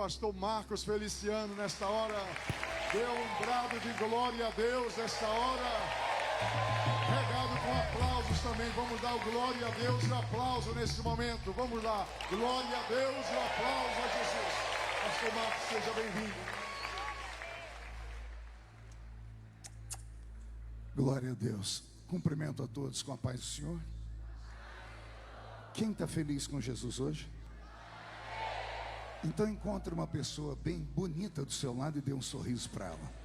pastor Marcos Feliciano nesta hora. Dê um brado de glória a Deus nesta hora. Regado com aplausos também. Vamos dar o glória a Deus e aplauso nesse momento. Vamos lá. Glória a Deus e aplauso a Jesus. Pastor Marcos, seja bem-vindo. Glória a Deus. Cumprimento a todos com a paz do Senhor. Quem está feliz com Jesus hoje? Então encontre uma pessoa bem bonita do seu lado e dê um sorriso para ela.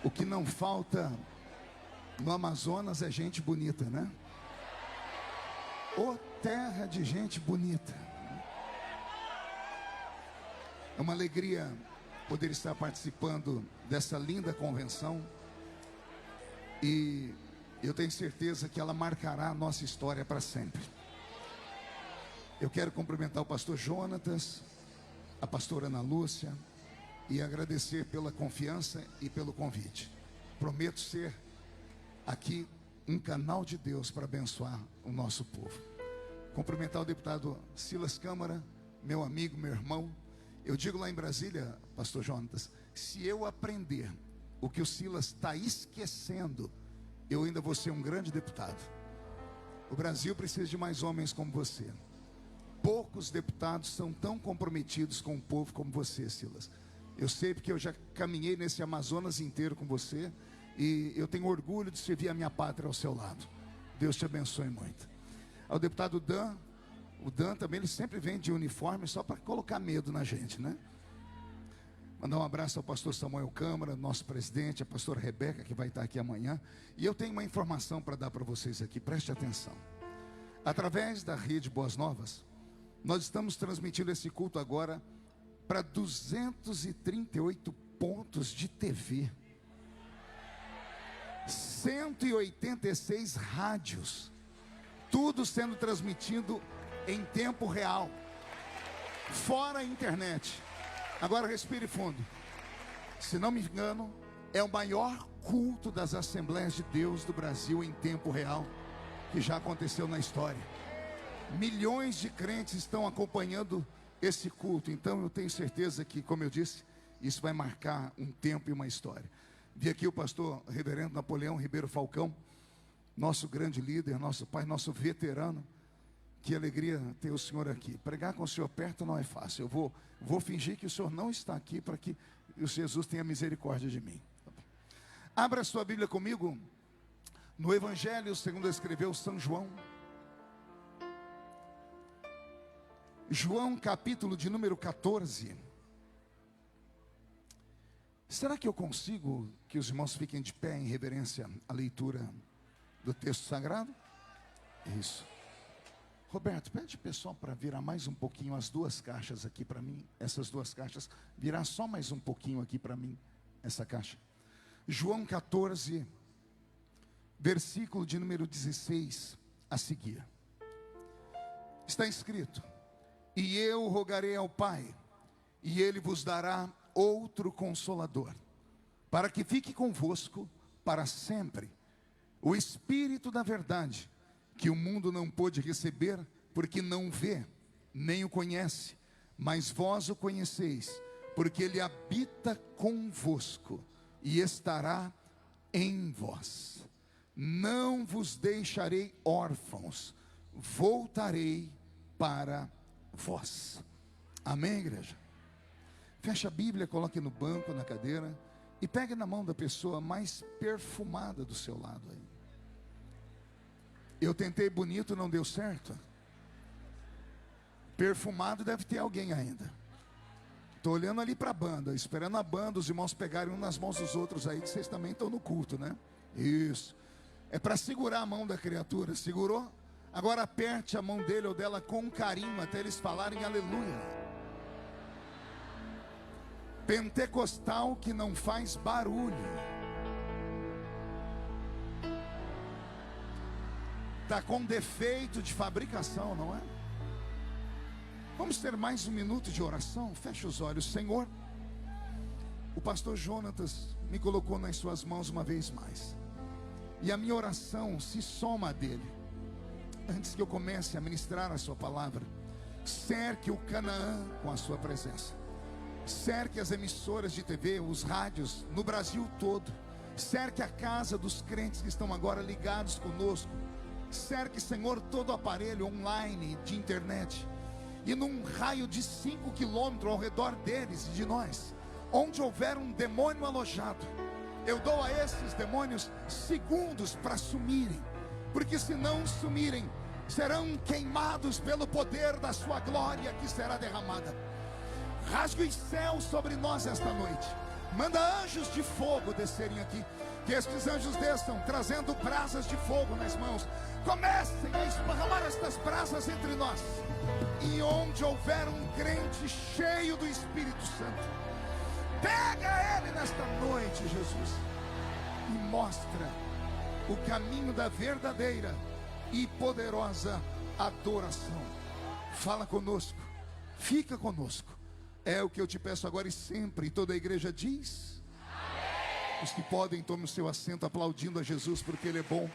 O que não falta no Amazonas é gente bonita, né? Ô terra de gente bonita. É uma alegria poder estar participando dessa linda convenção. E eu tenho certeza que ela marcará a nossa história para sempre. Eu quero cumprimentar o pastor Jonatas, a pastora Ana Lúcia, e agradecer pela confiança e pelo convite. Prometo ser aqui um canal de Deus para abençoar o nosso povo. Cumprimentar o deputado Silas Câmara, meu amigo, meu irmão. Eu digo lá em Brasília, pastor Jonatas, se eu aprender o que o Silas está esquecendo, eu ainda vou ser um grande deputado. O Brasil precisa de mais homens como você. Poucos deputados são tão comprometidos com o povo como você, Silas. Eu sei porque eu já caminhei nesse Amazonas inteiro com você, e eu tenho orgulho de servir a minha pátria ao seu lado. Deus te abençoe muito. Ao deputado Dan, o Dan também, ele sempre vem de uniforme só para colocar medo na gente, né? Mandar um abraço ao pastor Samuel Câmara, nosso presidente, a pastora Rebeca, que vai estar aqui amanhã. E eu tenho uma informação para dar para vocês aqui, preste atenção. Através da rede Boas Novas, nós estamos transmitindo esse culto agora para 238 pontos de TV, 186 rádios, tudo sendo transmitido em tempo real, fora a internet. Agora respire fundo. Se não me engano, é o maior culto das Assembleias de Deus do Brasil em tempo real que já aconteceu na história. Milhões de crentes estão acompanhando esse culto. Então eu tenho certeza que, como eu disse, isso vai marcar um tempo e uma história. Vi aqui o pastor reverendo Napoleão Ribeiro Falcão, nosso grande líder, nosso pai, nosso veterano. Que alegria ter o senhor aqui. Pregar com o senhor perto não é fácil. Eu vou fingir que o senhor não está aqui para que o Jesus tenha misericórdia de mim. Abra sua Bíblia comigo no Evangelho segundo escreveu São João. João, capítulo de número 14. Será que eu consigo que os irmãos fiquem de pé em reverência à leitura do texto sagrado? Isso. Roberto, pede o pessoal para virar mais um pouquinho as duas caixas aqui para mim. Essas duas caixas, virar só mais um pouquinho aqui para mim, essa caixa. João 14, versículo de número 16 a seguir. Está escrito: e eu rogarei ao Pai, e Ele vos dará outro Consolador, para que fique convosco para sempre, o Espírito da verdade, que o mundo não pôde receber, porque não vê, nem o conhece, mas vós o conheceis, porque Ele habita convosco, e estará em vós. Não vos deixarei órfãos, voltarei para vós. Amém, igreja? Feche a Bíblia, coloque no banco, na cadeira, e pegue na mão da pessoa mais perfumada do seu lado aí. Eu tentei bonito, não deu certo. Perfumado deve ter alguém ainda. Estou olhando ali para a banda, esperando a banda, os irmãos pegarem um nas mãos dos outros aí, que vocês também estão no culto, né? Isso. É para segurar a mão da criatura. Segurou? Agora aperte a mão dele ou dela com carinho, até eles falarem aleluia. Pentecostal que não faz barulho. Está com defeito de fabricação, não é? Vamos ter mais um minuto de oração. Feche os olhos. Senhor, o pastor Jonatas me colocou nas suas mãos uma vez mais, e a minha oração se soma a dele. antes que eu comece a ministrar a sua palavra, cerque o Canaã com a sua presença. Cerque as emissoras de TV, os rádios no Brasil todo. Cerque a casa dos crentes que estão agora ligados conosco. Cerque, Senhor, todo o aparelho online de internet. E num raio de 5 quilômetros ao redor deles e de nós, onde houver um demônio alojado, eu dou a esses demônios segundos para sumirem. Porque se não sumirem, serão queimados pelo poder da sua glória que será derramada. Rasgue os céus sobre nós esta noite. Manda anjos de fogo descerem aqui. Que estes anjos desçam, trazendo brasas de fogo nas mãos. Comecem a esparramar estas brasas entre nós. E onde houver um crente cheio do Espírito Santo, pega ele nesta noite, Jesus, e mostra o caminho da verdadeira e poderosa adoração. Fala conosco, fica conosco. É o que eu te peço agora e sempre. E toda a igreja diz: amém. Os que podem, tomem o seu assento aplaudindo a Jesus, porque Ele é bom,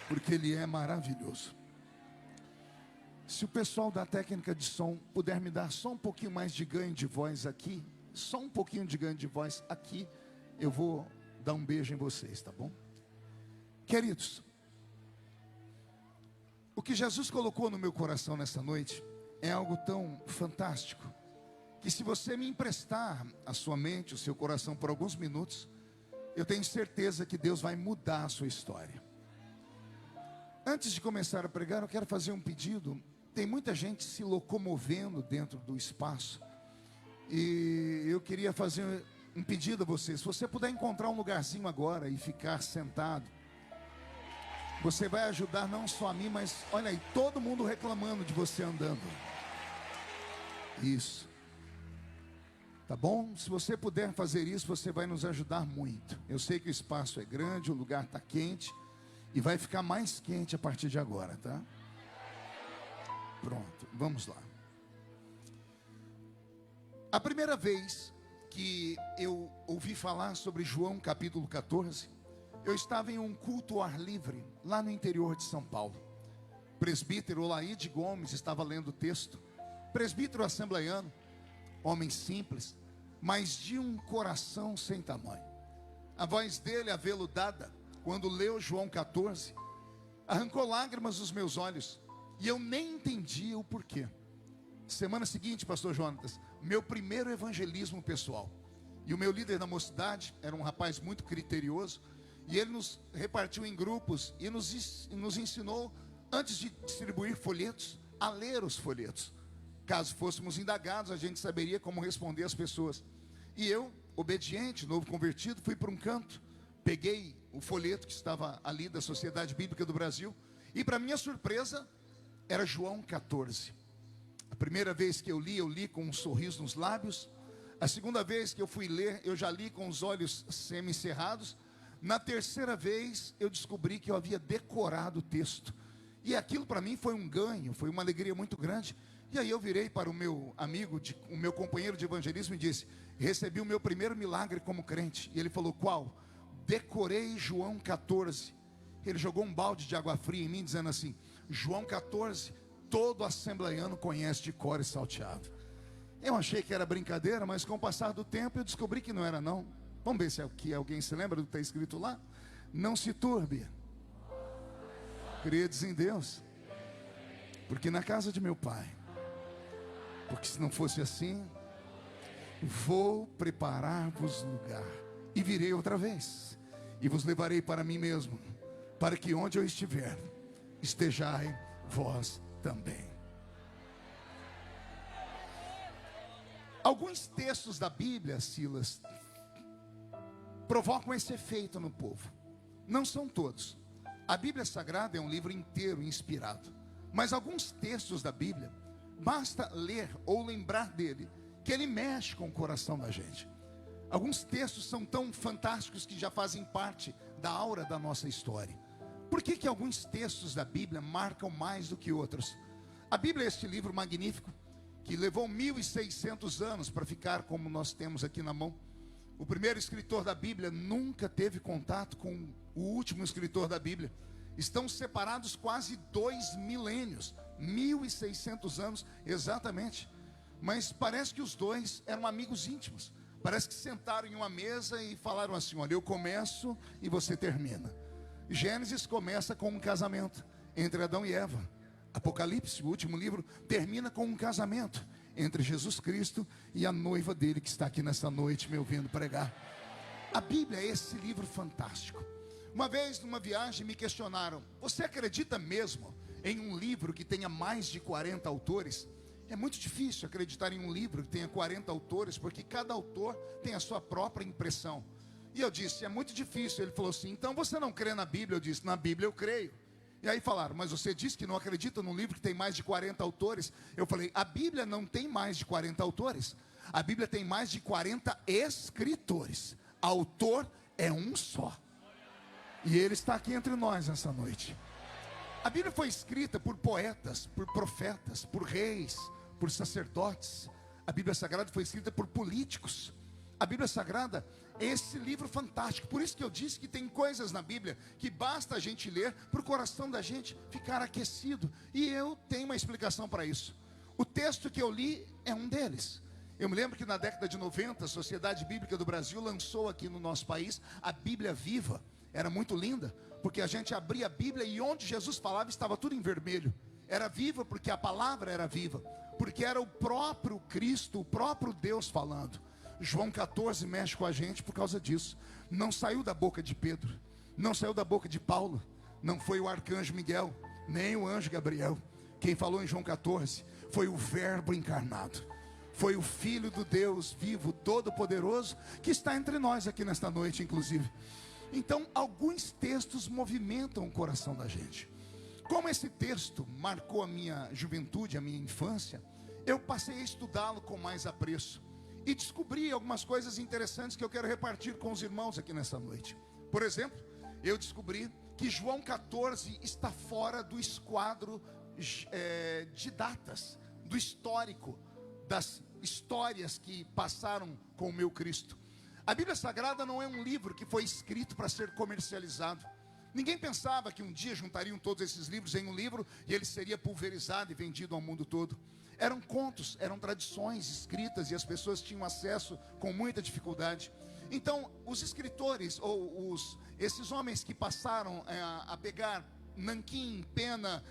porque Ele é maravilhoso. Se o pessoal da técnica de som puder me dar só um pouquinho mais de ganho de voz aqui, só um pouquinho de ganho de voz aqui, eu vou dar um beijo em vocês, tá bom? Queridos, o que Jesus colocou no meu coração nessa noite é algo tão fantástico, que se você me emprestar a sua mente, o seu coração por alguns minutos, eu tenho certeza que Deus vai mudar a sua história. Antes de começar a pregar, eu quero fazer um pedido. Tem muita gente se locomovendo dentro do espaço, e eu queria fazer um pedido a você. Se você puder encontrar um lugarzinho agora e ficar sentado, você vai ajudar não só a mim, mas olha aí, todo mundo reclamando de você andando. Isso. Tá bom? Se você puder fazer isso, você vai nos ajudar muito. Eu sei que o espaço é grande, o lugar está quente, e vai ficar mais quente a partir de agora, tá? Pronto, vamos lá. A primeira vez que eu ouvi falar sobre João capítulo 14, eu estava em um culto ao ar livre, lá no interior de São Paulo. O presbítero Olaide Gomes estava lendo o texto. Presbítero assembleiano, homem simples, mas de um coração sem tamanho. A voz dele, aveludada, quando leu João 14, arrancou lágrimas dos meus olhos, e eu nem entendia o porquê. Semana seguinte, pastor Jonatas, meu primeiro evangelismo pessoal. E o meu líder da mocidade era um rapaz muito criterioso, e ele nos repartiu em grupos e nos ensinou, antes de distribuir folhetos, a ler os folhetos. Caso fôssemos indagados, a gente saberia como responder às pessoas. E eu, obediente, novo convertido, fui para um canto, peguei o folheto que estava ali da Sociedade Bíblica do Brasil, e para minha surpresa, era João 14. A primeira vez que eu li com um sorriso nos lábios. A segunda vez que eu fui ler, eu já li com os olhos semicerrados. Na terceira vez, eu descobri que eu havia decorado o texto. E aquilo para mim foi um ganho, foi uma alegria muito grande. E aí eu virei para o meu amigo, o meu companheiro de evangelismo, e disse: recebi o meu primeiro milagre como crente. E ele falou: qual? Decorei João 14. Ele jogou um balde de água fria em mim, dizendo assim: João 14, todo assembleiano conhece de cor e salteado. Eu achei que era brincadeira, mas com o passar do tempo eu descobri que não era não. Vamos ver se alguém se lembra do que está escrito lá. Não se turbe, credes em Deus, porque na casa de meu pai, porque se não fosse assim, vou preparar-vos lugar, e virei outra vez, e vos levarei para mim mesmo, para que onde eu estiver, estejai vós também. Alguns textos da Bíblia, Silas, provocam esse efeito no povo. Não são todos. A Bíblia Sagrada é um livro inteiro inspirado, mas alguns textos da Bíblia, basta ler ou lembrar dele, que ele mexe com o coração da gente. Alguns textos são tão fantásticos que já fazem parte da aura da nossa história. Por que alguns textos da Bíblia marcam mais do que outros? A Bíblia é este livro magnífico, que levou 1600 anos para ficar como nós temos aqui na mão. O primeiro escritor da Bíblia nunca teve contato com o último escritor da Bíblia. Estão separados quase 2 milênios, 1.600 anos exatamente. Mas parece que os dois eram amigos íntimos. Parece que sentaram em uma mesa e falaram assim: olha, eu começo e você termina. Gênesis começa com um casamento entre Adão e Eva. Apocalipse, o último livro, termina com um casamento entre Jesus Cristo e a noiva dele, que está aqui nessa noite me ouvindo pregar. A Bíblia é esse livro fantástico. Uma vez, numa viagem, me questionaram: você acredita mesmo em um livro que tenha mais de 40 autores? É muito difícil acreditar em um livro que tenha 40 autores, porque cada autor tem a sua própria impressão. E eu disse: é muito difícil. Ele falou assim: então você não crê na Bíblia? Eu disse: na Bíblia eu creio. E aí falaram: mas você disse que não acredita num livro que tem mais de 40 autores? Eu falei: a Bíblia não tem mais de 40 autores. A Bíblia tem mais de 40 escritores. Autor é um só. E ele está aqui entre nós essa noite. A Bíblia foi escrita por poetas, por profetas, por reis, por sacerdotes. A Bíblia Sagrada foi escrita por políticos. A Bíblia Sagrada é esse livro fantástico. Por isso que eu disse que tem coisas na Bíblia que basta a gente ler para o coração da gente ficar aquecido. E eu tenho uma explicação para isso. O texto que eu li é um deles. Eu me lembro que na década de 90, a Sociedade Bíblica do Brasil lançou aqui no nosso país a Bíblia Viva. Era muito linda, porque a gente abria a Bíblia e onde Jesus falava estava tudo em vermelho. Era viva porque a palavra era viva, porque era o próprio Cristo, o próprio Deus falando. João 14 mexe com a gente por causa disso. Não saiu da boca de Pedro, não saiu da boca de Paulo, não foi o arcanjo Miguel, nem o anjo Gabriel. Quem falou em João 14 foi o Verbo encarnado, foi o Filho do Deus vivo, todo-poderoso, que está entre nós aqui nesta noite, inclusive. Então, alguns textos movimentam o coração da gente. Como esse texto marcou a minha juventude, a minha infância, eu passei a estudá-lo com mais apreço e descobri algumas coisas interessantes que eu quero repartir com os irmãos aqui nessa noite. Por exemplo, eu descobri que João 14 está fora do esquadro de datas, do histórico, das histórias que passaram com o meu Cristo. A Bíblia Sagrada não é um livro que foi escrito para ser comercializado. Ninguém pensava que um dia juntariam todos esses livros em um livro e ele seria pulverizado e vendido ao mundo todo. Eram contos, eram tradições escritas e as pessoas tinham acesso com muita dificuldade. Então, os escritores, ou esses homens que passaram a pegar nanquim, pena,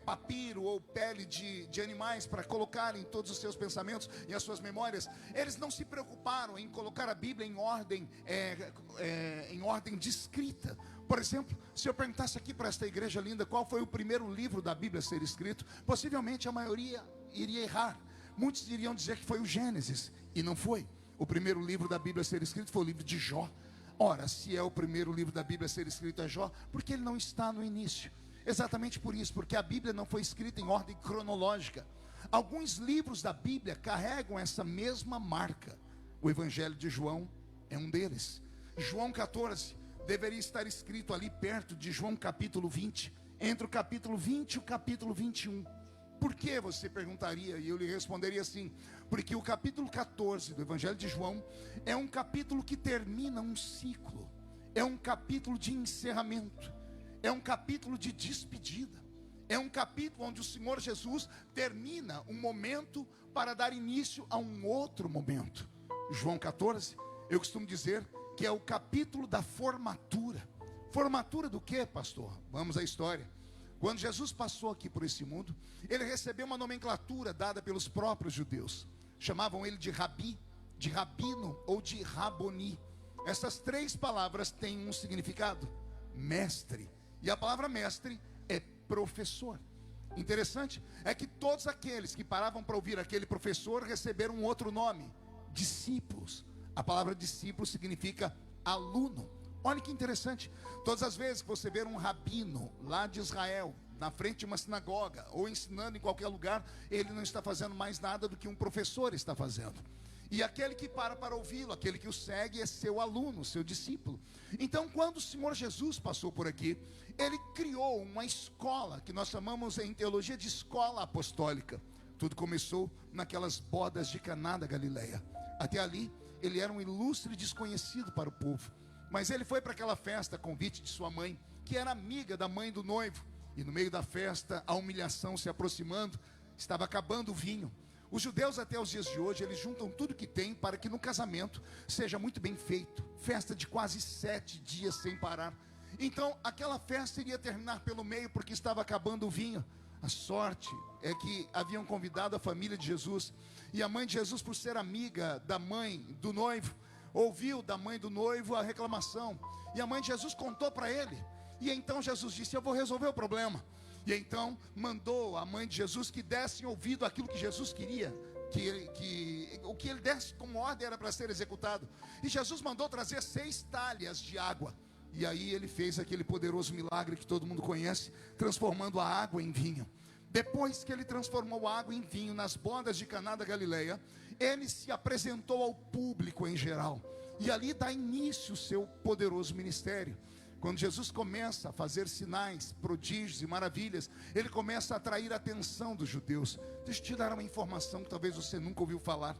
papiro ou pele de animais para colocarem todos os seus pensamentos e as suas memórias, eles não se preocuparam em colocar a Bíblia em ordem de escrita. Por exemplo, se eu perguntasse aqui para esta igreja linda qual foi o primeiro livro da Bíblia a ser escrito, possivelmente a maioria iria errar. Muitos iriam dizer que foi o Gênesis, e não foi. O primeiro livro da Bíblia a ser escrito foi o livro de Jó. Ora, se é o primeiro livro da Bíblia a ser escrito é Jó, porque ele não está no início? Exatamente por isso, porque a Bíblia não foi escrita em ordem cronológica. Alguns livros da Bíblia carregam essa mesma marca. O Evangelho de João é um deles. João 14 deveria estar escrito ali perto de João capítulo 20, entre o capítulo 20 e o capítulo 21. Por que, você perguntaria? E eu lhe responderia assim: porque o capítulo 14 do Evangelho de João é um capítulo que termina um ciclo, é um capítulo de encerramento, é um capítulo de despedida, é um capítulo onde o Senhor Jesus termina um momento para dar início a um outro momento. João 14, eu costumo dizer que é o capítulo da formatura. Formatura do que, pastor? Vamos à história. Quando Jesus passou aqui por esse mundo, ele recebeu uma nomenclatura dada pelos próprios judeus. Chamavam ele de rabi, de rabino ou de raboni. Essas três palavras têm um significado: mestre. E a palavra mestre é professor. Interessante é que todos aqueles que paravam para ouvir aquele professor receberam um outro nome: discípulos. A palavra discípulo significa aluno. Olha que interessante. Todas as vezes que você ver um rabino lá de Israel, na frente de uma sinagoga, ou ensinando em qualquer lugar, ele não está fazendo mais nada do que um professor está fazendo. E aquele que para ouvi-lo, aquele que o segue, é seu aluno, seu discípulo. Então, quando o Senhor Jesus passou por aqui, ele criou uma escola, que nós chamamos em teologia de escola apostólica. Tudo começou naquelas bodas de Caná da Galileia. Até ali, ele era um ilustre desconhecido para o povo. Mas ele foi para aquela festa, a convite de sua mãe, que era amiga da mãe do noivo. E no meio da festa, a humilhação se aproximando, estava acabando o vinho. Os judeus até os dias de hoje, eles juntam tudo que tem para que no casamento seja muito bem feito. Festa de quase 7 dias sem parar. Então aquela festa iria terminar pelo meio porque estava acabando o vinho. A sorte é que haviam convidado a família de Jesus. E a mãe de Jesus, por ser amiga da mãe do noivo, ouviu da mãe do noivo a reclamação. E a mãe de Jesus contou para ele. E então Jesus disse: eu vou resolver o problema. E então mandou a mãe de Jesus que desse ouvido àquilo que Jesus queria, o que ele desse como ordem era para ser executado. E Jesus mandou trazer 6 talhas de água. E aí ele fez aquele poderoso milagre que todo mundo conhece, transformando a água em vinho. Depois que ele transformou a água em vinho nas bodas de Caná da Galileia, ele se apresentou ao público em geral. E ali dá início o seu poderoso ministério. Quando Jesus começa a fazer sinais, prodígios e maravilhas, ele começa a atrair a atenção dos judeus. Deixa eu te dar uma informação que talvez você nunca ouviu falar.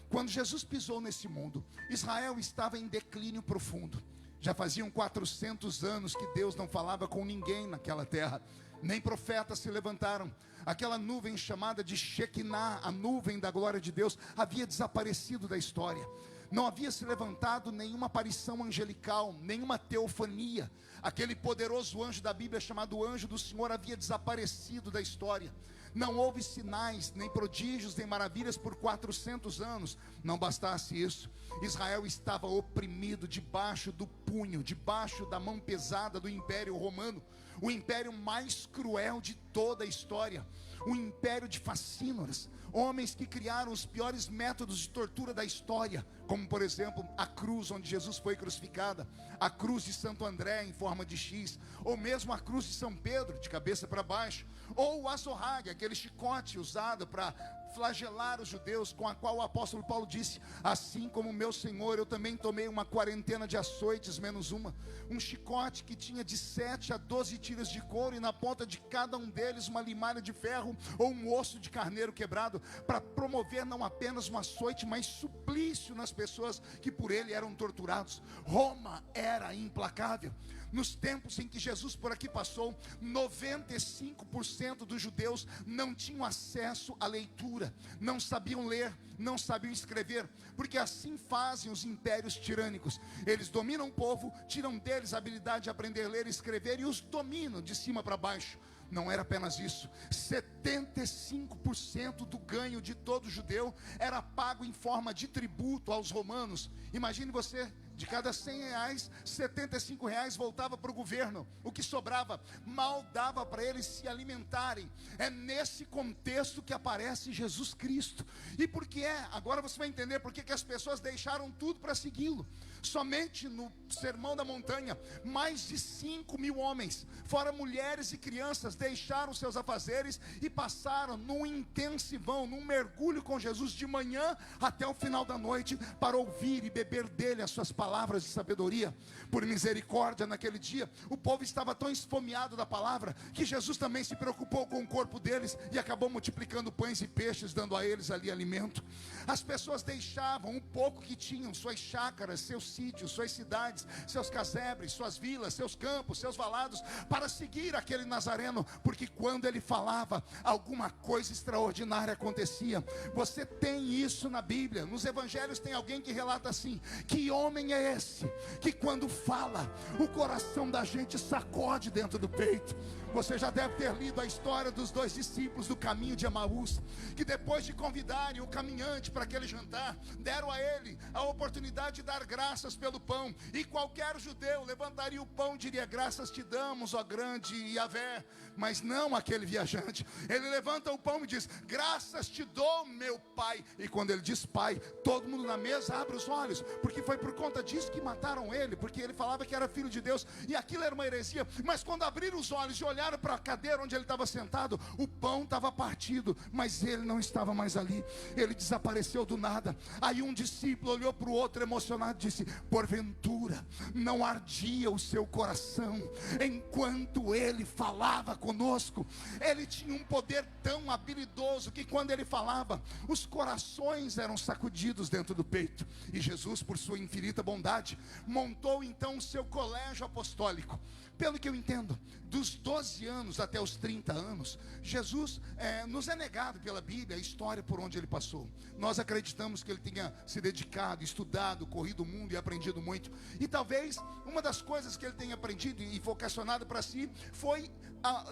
Quando Jesus pisou nesse mundo, Israel estava em declínio profundo. Já faziam 400 anos que Deus não falava com ninguém naquela terra. Nem profetas se levantaram. Aquela nuvem chamada de Shekinah, a nuvem da glória de Deus, havia desaparecido da história. Não havia se levantado nenhuma aparição angelical, nenhuma teofania. Aquele poderoso anjo da Bíblia chamado anjo do Senhor havia desaparecido da história. Não houve sinais, nem prodígios, nem maravilhas por 400 anos. Não bastasse isso, Israel estava oprimido debaixo do punho, debaixo da mão pesada do Império Romano. O império mais cruel de toda a história. Um império de fascínoras. Homens que criaram os piores métodos de tortura da história, como por exemplo a cruz onde Jesus foi crucificado, a cruz de Santo André em forma de X, ou mesmo a cruz de São Pedro de cabeça para baixo, ou o azorrague, aquele chicote usado para flagelar os judeus, com a qual o apóstolo Paulo disse: assim como meu Senhor, eu também tomei uma quarentena de açoites menos uma. Um chicote que tinha de 7 a 12 tiras de couro, e na ponta de cada um deles uma limalha de ferro ou um osso de carneiro quebrado, para promover não apenas um açoite, mas suplício nas pessoas que por ele eram torturados. Roma era implacável. Nos tempos em que Jesus por aqui passou, 95% dos judeus não tinham acesso à leitura, não sabiam ler, não sabiam escrever, porque assim fazem os impérios tirânicos. Eles dominam o povo, tiram deles a habilidade de aprender a ler e escrever e os dominam de cima para baixo. Não era apenas isso, 75% do ganho de todo judeu era pago em forma de tributo aos romanos. Imagine você, de cada 100 reais, 75 reais voltava para o governo. O que sobrava mal dava para eles se alimentarem. É nesse contexto que aparece Jesus Cristo. E por que é? Agora você vai entender por que as pessoas deixaram tudo para segui-lo. Somente no Sermão da Montanha, mais de 5.000 homens, fora mulheres e crianças, deixaram seus afazeres e passaram num intensivão, num mergulho com Jesus de manhã até o final da noite, para ouvir e beber dele as suas palavras de sabedoria. Por misericórdia, naquele dia, o povo estava tão esfomeado da palavra, que Jesus também se preocupou com o corpo deles e acabou multiplicando pães e peixes, dando a eles ali alimento. As pessoas deixavam o pouco que tinham, suas chácaras, seus sítios, suas cidades, seus casebres, suas vilas, seus campos, seus valados, para seguir aquele Nazareno, porque quando ele falava, alguma coisa extraordinária acontecia. Você tem isso na Bíblia. Nos evangelhos tem alguém que relata assim: que homem é esse, que quando fala, o coração da gente sacode dentro do peito. Você já deve ter lido a história dos 2 discípulos do caminho de Emaús, que depois de convidarem o caminhante para aquele jantar, deram a ele a oportunidade de dar graças pelo pão. E qualquer judeu levantaria o pão e diria: graças te damos, ó grande Yahvé. Mas não aquele viajante. Ele levanta o pão e diz: graças te dou, meu pai. E quando ele diz pai, todo mundo na mesa abre os olhos, porque foi por conta disso que mataram ele, porque ele falava que era filho de Deus, e aquilo era uma heresia. Mas quando abriram os olhos e olharam para a cadeira onde ele estava sentado, o pão estava partido, mas ele não estava mais ali. Ele desapareceu do nada. Aí um discípulo olhou para o outro emocionado e disse: porventura não ardia o seu coração enquanto ele falava conosco? Ele tinha um poder tão habilidoso que quando ele falava, os corações eram sacudidos dentro do peito. E Jesus, por sua infinita bondade, montou então o seu colégio apostólico. Pelo que eu entendo, dos 12 anos até os 30 anos, Jesus nos é negado pela Bíblia a história por onde ele passou. Nós acreditamos que ele tenha se dedicado, estudado, corrido o mundo e aprendido muito. E talvez uma das coisas que ele tenha aprendido e vocacionado para si foi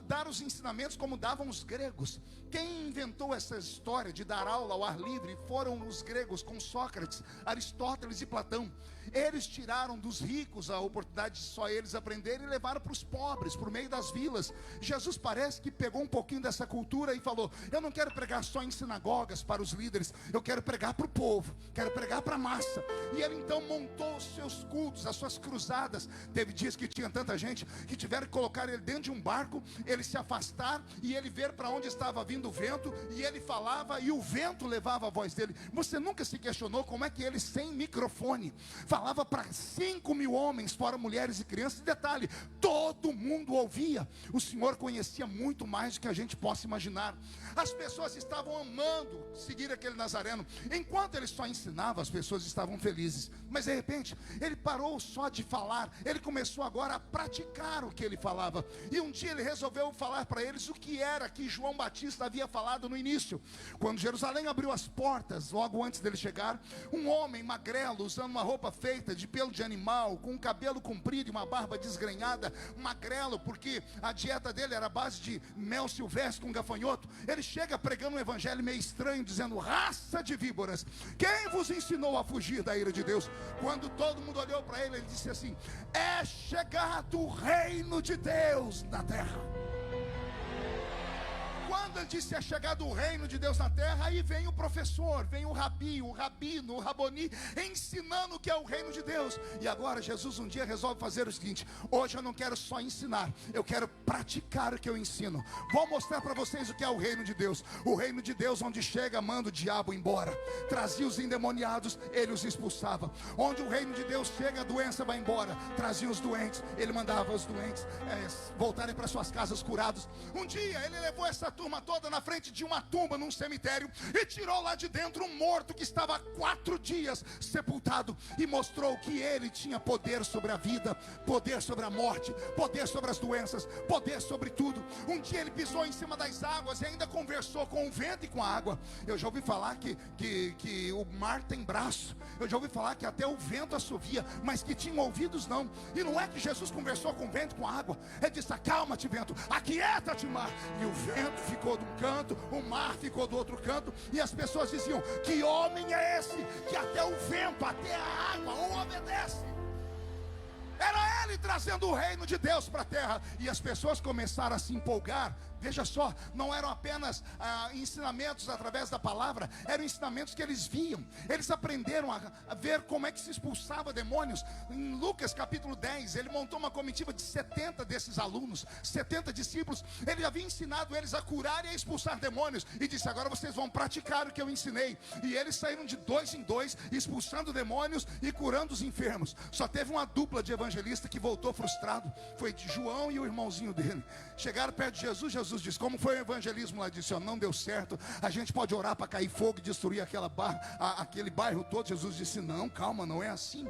dar os ensinamentos como davam os gregos. Quem inventou essa história de dar aula ao ar livre foram os gregos, com Sócrates, Aristóteles e Platão. Eles tiraram dos ricos a oportunidade de só eles aprenderem e levaram para os pobres, por meio das vilas. Jesus parece que pegou um pouquinho dessa cultura e falou: eu não quero pregar só em sinagogas para os líderes, eu quero pregar para o povo, quero pregar para a massa. E ele então montou os seus cultos, as suas cruzadas. Teve dias que tinha tanta gente que tiveram que colocar ele dentro de um barco, ele se afastar e ele ver para onde estava vindo o vento, e ele falava e o vento levava a voz dele. Você nunca se questionou como é que ele, sem microfone, falava para 5.000 homens, fora mulheres e crianças? E detalhe, todo mundo ouvia. O Senhor conhecia muito mais do que a gente possa imaginar. As pessoas estavam amando seguir aquele Nazareno. Enquanto ele só ensinava, as pessoas estavam felizes. Mas de repente, ele parou só de falar. Ele começou agora a praticar o que ele falava. E um dia ele resolveu falar para eles o que era que João Batista havia falado no início. Quando Jerusalém abriu as portas, logo antes dele chegar, um homem magrelo, usando uma roupa feita de pelo de animal, com um cabelo comprido e uma barba desgrenhada, magrelo, porque a dieta dele era a base de mel silvestre com gafanhoto. Ele chega pregando um evangelho meio estranho, dizendo: raça de víboras, quem vos ensinou a fugir da ira de Deus? Quando todo mundo olhou para ele, ele disse assim: é chegado o reino de Deus na terra. Quando ele disse é chegado o reino de Deus na terra, aí vem o professor, vem o rabi, o rabino, o raboni, ensinando o que é o reino de Deus. E agora Jesus um dia resolve fazer o seguinte: hoje eu não quero só ensinar, eu quero praticar o que eu ensino. Vou mostrar para vocês o que é o reino de Deus. O reino de Deus, onde chega, manda o diabo embora, trazia os endemoniados, ele os expulsava. Onde o reino de Deus chega, a doença vai embora, trazia os doentes, ele mandava os doentes voltarem para suas casas curados. Um dia ele levou essa turma toda na frente de uma tumba num cemitério e tirou lá de dentro um morto que estava há 4 dias sepultado, e mostrou que ele tinha poder sobre a vida, poder sobre a morte, poder sobre as doenças, poder sobre tudo. Um dia ele pisou em cima das águas e ainda conversou com o vento e com a água. Eu já ouvi falar que o mar tem braço, eu já ouvi falar que até o vento assovia, mas que tinha ouvidos não. E não é que Jesus conversou com o vento e com a água, ele disse: acalma-te vento, aquieta-te mar. E o vento ficou de um canto, o mar ficou do outro canto, e as pessoas diziam: que homem é esse que até o vento, até a água o obedece? Era ele trazendo o reino de Deus para a terra. E as pessoas começaram a se empolgar. Veja só, não eram apenas ensinamentos através da palavra, eram ensinamentos que eles viam. Eles aprenderam a ver como é que se expulsava demônios. Em Lucas capítulo 10, ele montou uma comitiva de 70 desses alunos, 70 discípulos. Ele havia ensinado eles a curar e a expulsar demônios, e disse: agora vocês vão praticar o que eu ensinei. E eles saíram de 2 em 2, expulsando demônios e curando os enfermos. Só teve uma dupla de evangelista que voltou frustrado, foi João e o irmãozinho dele. Chegaram perto de Jesus, Jesus disse: como foi o evangelismo? Lá disse: não deu certo, a gente pode orar para cair fogo e destruir aquele bairro todo. Jesus disse: não, calma, não é assim.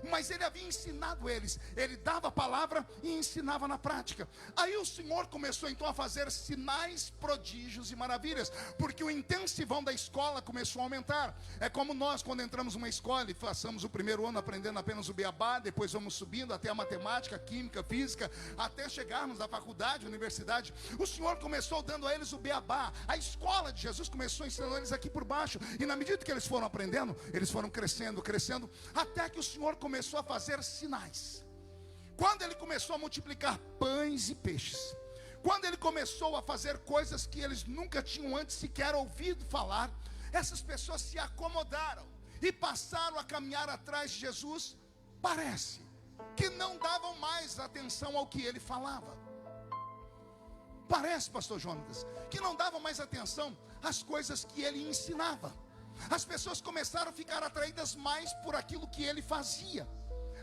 Mas ele havia ensinado eles, ele dava a palavra e ensinava na prática. Aí o Senhor começou então a fazer sinais, prodígios e maravilhas, porque o intensivão da escola começou a aumentar. É como nós, quando entramos numa escola e passamos o primeiro ano aprendendo apenas o beabá, depois vamos subindo até a matemática, química, física, até chegarmos na faculdade, universidade. O Senhor começou dando a eles o beabá. A escola de Jesus começou ensinando eles aqui por baixo, e na medida que eles foram aprendendo, eles foram crescendo, até que o Senhor começou a fazer sinais. Quando ele começou a multiplicar pães e peixes, quando ele começou a fazer coisas que eles nunca tinham antes sequer ouvido falar, essas pessoas se acomodaram e passaram a caminhar atrás de Jesus. Parece que não davam mais atenção ao que ele falava. Parece, pastor Jonatas, que não davam mais atenção às coisas que ele ensinava. As pessoas começaram a ficar atraídas mais por aquilo que ele fazia.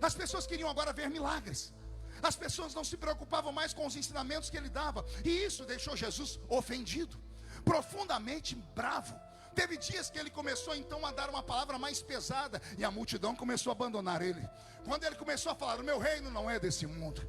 As pessoas queriam agora ver milagres. As pessoas não se preocupavam mais com os ensinamentos que ele dava. E isso deixou Jesus ofendido, profundamente bravo. Teve dias que ele começou então a dar uma palavra mais pesada, e a multidão começou a abandonar ele. Quando ele começou a falar, o meu reino não é desse mundo.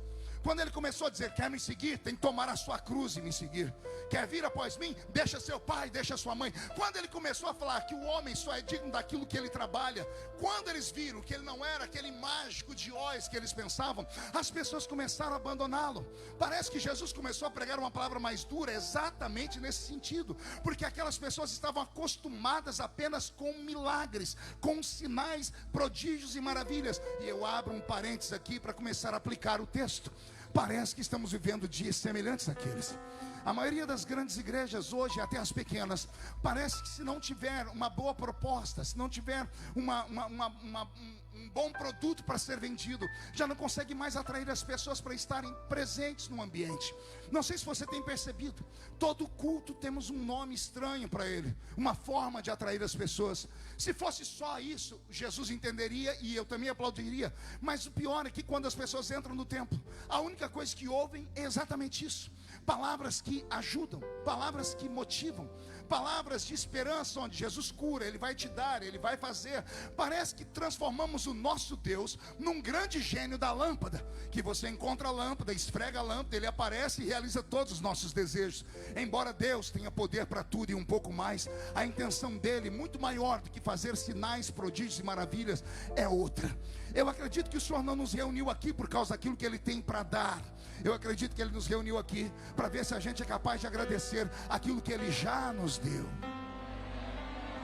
Quando ele começou a dizer, quer me seguir, tem que tomar a sua cruz e me seguir. Quer vir após mim? Deixa seu pai, deixa sua mãe. Quando ele começou a falar que o homem só é digno daquilo que ele trabalha, quando eles viram que ele não era aquele mágico de Oz que eles pensavam, as pessoas começaram a abandoná-lo. Parece que Jesus começou a pregar uma palavra mais dura, exatamente nesse sentido, porque aquelas pessoas estavam acostumadas apenas com milagres, com sinais, prodígios e maravilhas. E eu abro um parênteses aqui para começar a aplicar o texto. Parece que estamos vivendo dias semelhantes àqueles. A maioria das grandes igrejas hoje, até as pequenas, parece que se não tiver uma boa proposta, se não tiver um bom produto para ser vendido, já não consegue mais atrair as pessoas para estarem presentes no ambiente. Não sei se você tem percebido, todo culto temos um nome estranho para ele, uma forma de atrair as pessoas. Se fosse só isso, Jesus entenderia e eu também aplaudiria. Mas o pior é que quando as pessoas entram no templo, a única coisa que ouvem é exatamente isso: palavras que ajudam, palavras que motivam, palavras de esperança, onde Jesus cura, Ele vai te dar, Ele vai fazer. Parece que transformamos o nosso Deus num grande gênio da lâmpada, que você encontra a lâmpada, esfrega a lâmpada, Ele aparece e realiza todos os nossos desejos. Embora Deus tenha poder para tudo e um pouco mais, a intenção dele, muito maior do que fazer sinais, prodígios e maravilhas, é outra. Eu acredito que o Senhor não nos reuniu aqui por causa daquilo que Ele tem para dar. Eu acredito que Ele nos reuniu aqui para ver se a gente é capaz de agradecer aquilo que Ele já nos deu.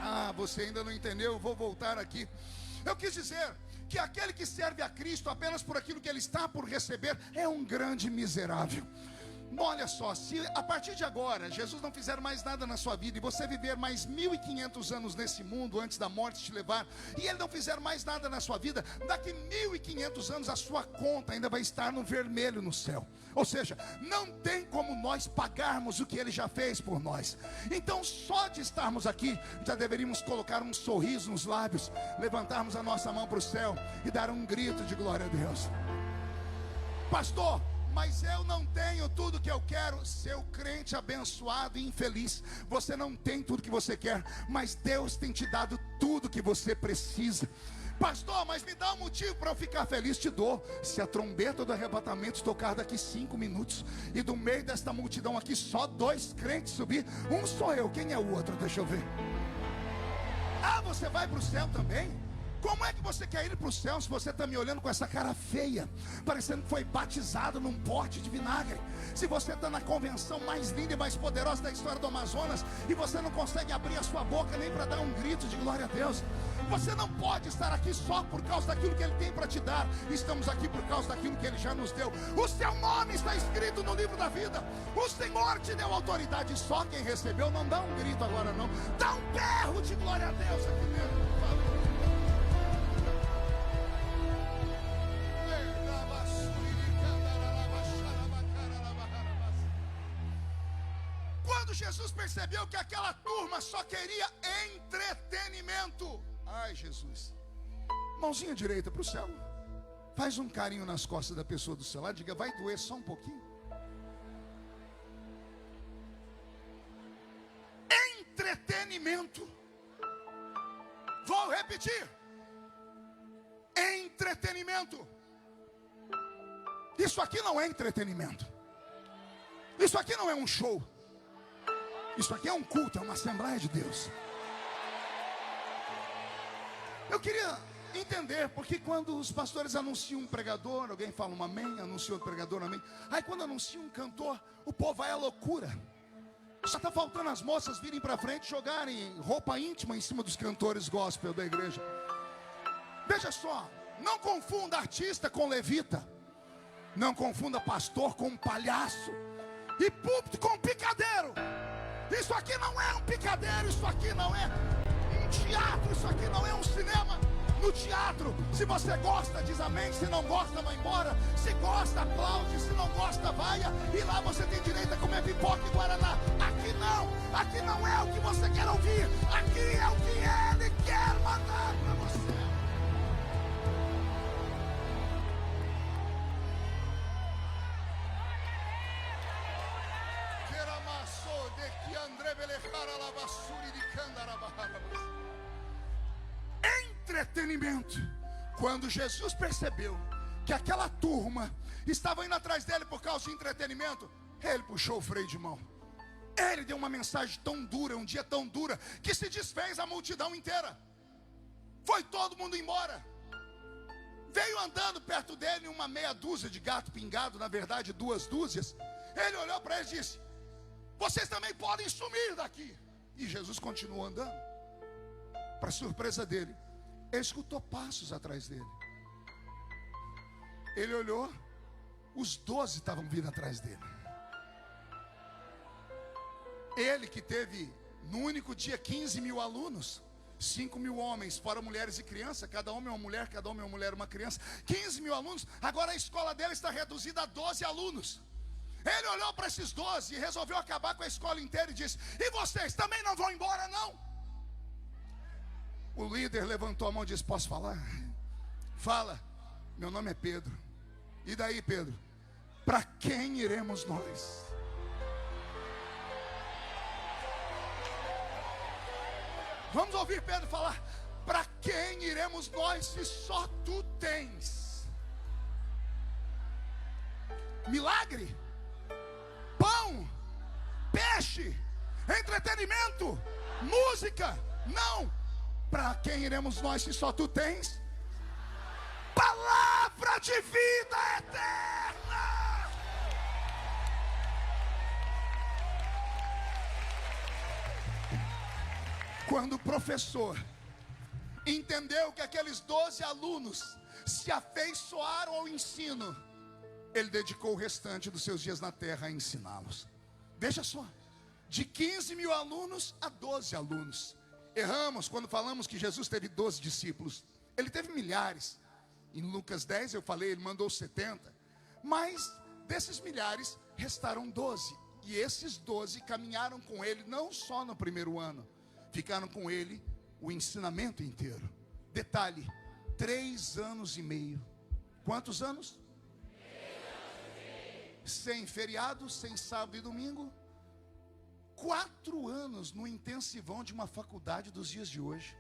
Ah, você ainda não entendeu? Eu vou voltar aqui. Eu quis dizer que aquele que serve a Cristo apenas por aquilo que ele está por receber é um grande miserável. Olha só, se a partir de agora Jesus não fizer mais nada na sua vida e você viver mais 1500 anos nesse mundo antes da morte te levar, e Ele não fizer mais nada na sua vida, daqui 1500 anos a sua conta ainda vai estar no vermelho no céu. Ou seja, não tem como nós pagarmos o que Ele já fez por nós. Então só de estarmos aqui já deveríamos colocar um sorriso nos lábios, levantarmos a nossa mão para o céu e dar um grito de glória a Deus. Pastor, mas eu não tenho tudo que eu quero. Seu crente abençoado e infeliz, você não tem tudo que você quer, mas Deus tem te dado tudo que você precisa. Pastor, mas me dá um motivo para eu ficar feliz. Te dou. Se a trombeta do arrebatamento tocar daqui 5 minutos e do meio desta multidão aqui só 2 crentes subir, um sou eu, quem é o outro? Deixa eu ver. Ah, você vai para o céu também? Como é que você quer ir para o céu se você está me olhando com essa cara feia, parecendo que foi batizado num pote de vinagre? Se você está na convenção mais linda e mais poderosa da história do Amazonas e você não consegue abrir a sua boca nem para dar um grito de glória a Deus? Você não pode estar aqui só por causa daquilo que Ele tem para te dar. Estamos aqui por causa daquilo que Ele já nos deu. O seu nome está escrito no livro da vida. O Senhor te deu autoridade. Só quem recebeu, não dá um grito agora não, dá um berro de glória a Deus aqui dentro, por favor. Quando Jesus percebeu que aquela turma só queria entretenimento, ai Jesus, mãozinha direita para o céu, faz um carinho nas costas da pessoa do seu lado, diga, vai doer só um pouquinho. Entretenimento. Vou repetir: entretenimento. Isso aqui não é entretenimento. Isso aqui não é um show. Isso aqui é um culto, é uma Assembleia de Deus. Eu queria entender, porque quando os pastores anunciam um pregador, alguém fala um amém, anuncia outro pregador, amém. Aí quando anuncia um cantor, o povo vai à loucura. Só está faltando as moças virem para frente e jogarem roupa íntima em cima dos cantores gospel da igreja. Veja só, não confunda artista com levita. Não confunda pastor com palhaço. E púlpito com picadeiro. Isso aqui não é um picadeiro, isso aqui não é um teatro, isso aqui não é um cinema. No teatro, se você gosta, diz amém. Se não gosta, vai embora. Se gosta, aplaude. Se não gosta, vaia. E lá você tem direito a comer pipoca e guaraná. Aqui não é o que você quer ouvir. Aqui é o que Ele quer mandar para você. Entretenimento. Quando Jesus percebeu que aquela turma estava indo atrás dele por causa de entretenimento, ele puxou o freio de mão. Ele deu uma mensagem tão dura, um dia tão dura, que se desfez a multidão inteira. Foi todo mundo embora. Veio andando perto dele uma meia dúzia de gato pingado, na verdade 2 dúzias. Ele olhou para ele e disse: vocês também podem sumir daqui. E Jesus continuou andando. Para surpresa dele, ele escutou passos atrás dele. Ele olhou, os 12 estavam vindo atrás dele. Ele que teve no único dia 15 mil alunos, 5 mil homens, fora mulheres e crianças, cada homem é uma mulher, cada homem é uma mulher e uma criança, 15 mil alunos, agora a escola dele está reduzida a 12 alunos. Ele olhou para esses 12 e resolveu acabar com a escola inteira e disse: e vocês também não vão embora não? O líder levantou a mão e disse: posso falar? Fala. Meu nome é Pedro. E daí, Pedro? Para quem iremos nós? Vamos ouvir Pedro falar: para quem iremos nós se só tu tens? Milagre? Pão? Peixe? Entretenimento? Música? Não. Para quem iremos nós se só tu tens? Palavra de vida eterna. Quando o professor entendeu que aqueles 12 alunos se afeiçoaram ao ensino, ele dedicou o restante dos seus dias na terra a ensiná-los. Veja só, de 15 mil alunos a 12 alunos. Erramos quando falamos que Jesus teve 12 discípulos. Ele teve milhares. Em Lucas 10 eu falei, ele mandou 70. Mas desses milhares restaram 12. E esses 12 caminharam com ele não só no primeiro ano, ficaram com ele o ensinamento inteiro. Detalhe, 3 anos e meio. Quantos anos? 3 anos e meio. Sem feriado, sem sábado e domingo. 4 anos no intensivão de uma faculdade dos dias de hoje.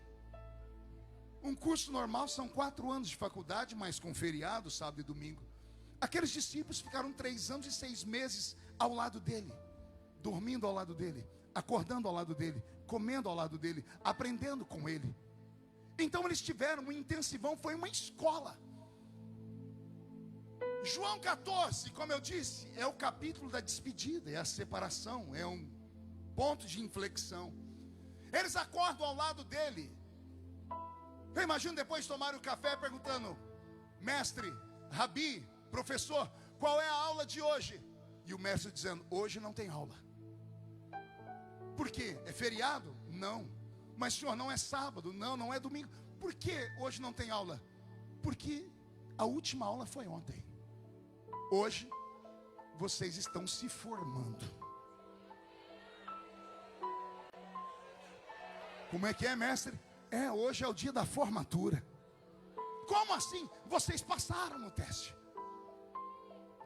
Um curso normal são 4 anos de faculdade, mas com feriado, sábado e domingo. Aqueles discípulos ficaram 3 anos e 6 meses ao lado dele, dormindo ao lado dele, acordando ao lado dele, comendo ao lado dele, aprendendo com ele. Então eles tiveram um intensivão, foi uma escola. João 14, como eu disse, é o capítulo da despedida, é a separação, é um ponto de inflexão. Eles acordam ao lado dele. Eu imagino depois tomarem o café perguntando: mestre, rabi, professor, qual é a aula de hoje? E o mestre dizendo: hoje não tem aula. Por quê? É feriado? Não. Mas senhor, não é sábado? Não, não é domingo. Por que hoje não tem aula? Porque a última aula foi ontem. Hoje vocês estão se formando. Como é que é, mestre? Hoje é o dia da formatura. Como assim? Vocês passaram no teste.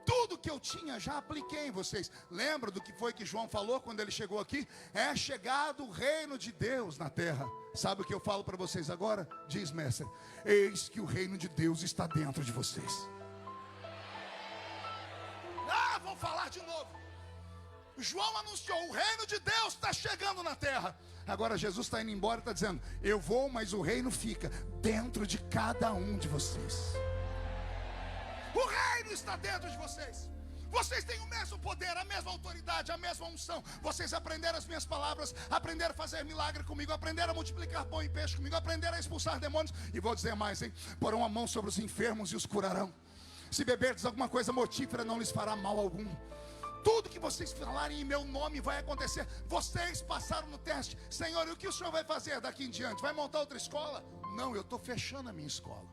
Tudo que eu tinha já apliquei em vocês. Lembra do que foi que João falou quando ele chegou aqui? É chegado o reino de Deus na terra. Sabe o que eu falo para vocês agora? Diz, mestre: eis que o reino de Deus está dentro de vocês. Vou falar de novo. João anunciou: o reino de Deus está chegando na terra. Agora Jesus está indo embora e está dizendo: eu vou, mas o reino fica dentro de cada um de vocês. O reino está dentro de vocês. Vocês têm o mesmo poder, a mesma autoridade, a mesma unção. Vocês aprenderam as minhas palavras, aprenderam a fazer milagre comigo, aprenderam a multiplicar pão e peixe comigo, aprenderam a expulsar demônios. E vou dizer mais, hein? Porão a mão sobre os enfermos e os curarão. Se beberdes alguma coisa mortífera, não lhes fará mal algum. Tudo que vocês falarem em meu nome vai acontecer. Vocês passaram no teste. Senhor, e o que o Senhor vai fazer daqui em diante? Vai montar outra escola? Não, eu estou fechando a minha escola.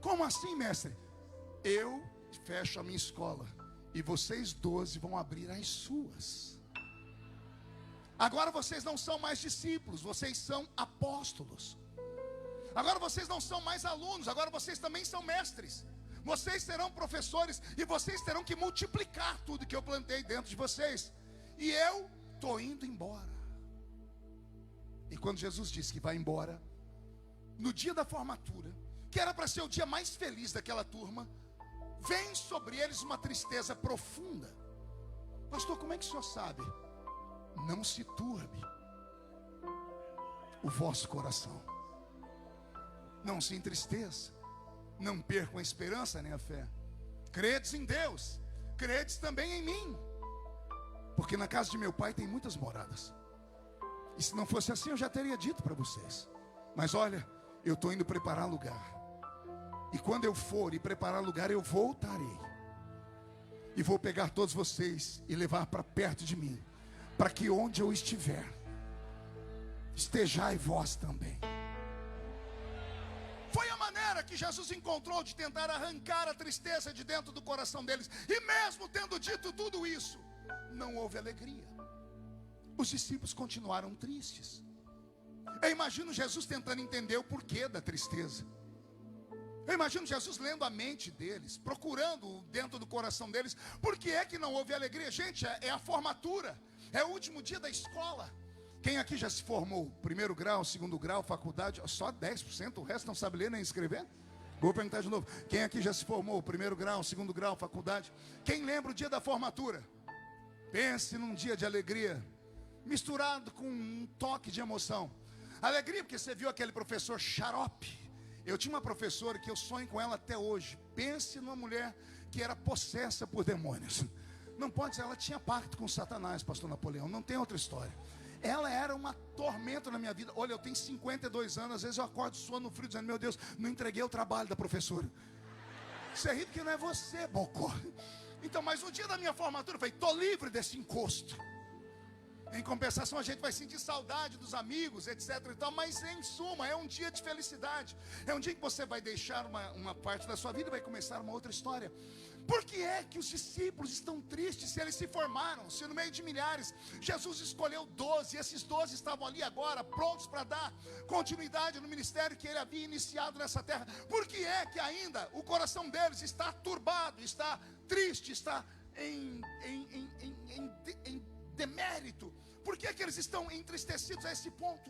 Como assim, mestre? Eu fecho a minha escola e vocês 12 vão abrir as suas. Agora vocês não são mais discípulos, vocês são apóstolos. Agora vocês não são mais alunos, agora vocês também são mestres. Vocês serão professores e vocês terão que multiplicar tudo que eu plantei dentro de vocês. E eu estou indo embora. E quando Jesus disse que vai embora, no dia da formatura, que era para ser o dia mais feliz daquela turma, vem sobre eles uma tristeza profunda. Pastor, como é que o senhor sabe? Não se turbe o vosso coração, não se entristeça, não percam a esperança nem a fé. Credes em Deus, credes também em mim, porque na casa de meu pai tem muitas moradas. E se não fosse assim eu já teria dito para vocês. Mas olha, eu estou indo preparar lugar. E quando eu for e preparar lugar, eu voltarei. E vou pegar todos vocês e levar para perto de mim, para que onde eu estiver, estejai vós também. Foi a maneira que Jesus encontrou de tentar arrancar a tristeza de dentro do coração deles. E mesmo tendo dito tudo isso, não houve alegria. Os discípulos continuaram tristes. Eu imagino Jesus tentando entender o porquê da tristeza. Eu imagino Jesus lendo a mente deles, procurando dentro do coração deles, por que é que não houve alegria? Gente, é a formatura, é o último dia da escola. Quem aqui já se formou? Primeiro grau, segundo grau, faculdade? Só 10%, o resto não sabe ler nem escrever? Vou perguntar de novo. Quem aqui já se formou? Primeiro grau, segundo grau, faculdade? Quem lembra o dia da formatura? Pense num dia de alegria, misturado com um toque de emoção. Alegria porque você viu aquele professor xarope. Eu tinha uma professora que eu sonho com ela até hoje. Pense numa mulher que era possessa por demônios. Não pode ser, ela tinha pacto com Satanás, pastor Napoleão, não tem outra história. Ela era uma tormenta na minha vida. Olha, eu tenho 52 anos, às vezes eu acordo suando frio, dizendo, meu Deus, não entreguei o trabalho da professora. Você ri porque não é você, bocó. Então, mas no dia da minha formatura, eu falei, estou livre desse encosto. Em compensação, a gente vai sentir saudade dos amigos, etc e tal, mas em suma, é um dia de felicidade. É um dia que você vai deixar uma parte da sua vida e vai começar uma outra história. Por que é que os discípulos estão tristes se eles se formaram? Se no meio de milhares, Jesus escolheu 12, e esses 12 estavam ali agora, prontos para dar continuidade no ministério que ele havia iniciado nessa terra. Por que é que ainda o coração deles está turbado, está triste, está em demérito? Por que é que eles estão entristecidos a esse ponto?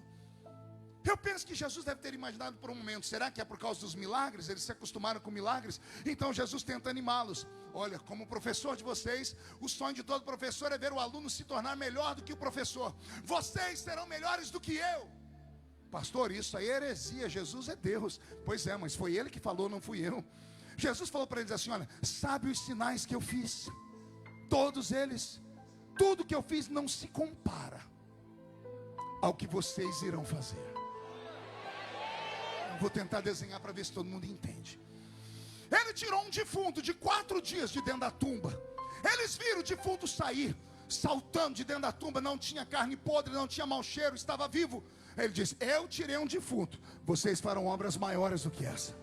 Eu penso que Jesus deve ter imaginado por um momento, será que é por causa dos milagres? Eles se acostumaram com milagres? Então Jesus tenta animá-los. Olha, como professor de vocês, o sonho de todo professor é ver o aluno se tornar melhor do que o professor. Vocês serão melhores do que eu. Pastor, isso aí é heresia, Jesus é Deus. Pois é, mas foi ele que falou, não fui eu. Jesus falou para eles assim, olha, sabe os sinais que eu fiz? Todos eles, tudo que eu fiz não se compara ao que vocês irão fazer. Vou tentar desenhar para ver se todo mundo entende. Ele tirou um defunto de 4 dias de dentro da tumba. Eles viram o defunto sair, saltando de dentro da tumba. Não tinha carne podre, não tinha mau cheiro, estava vivo. Ele disse, eu tirei um defunto, vocês farão obras maiores do que essa.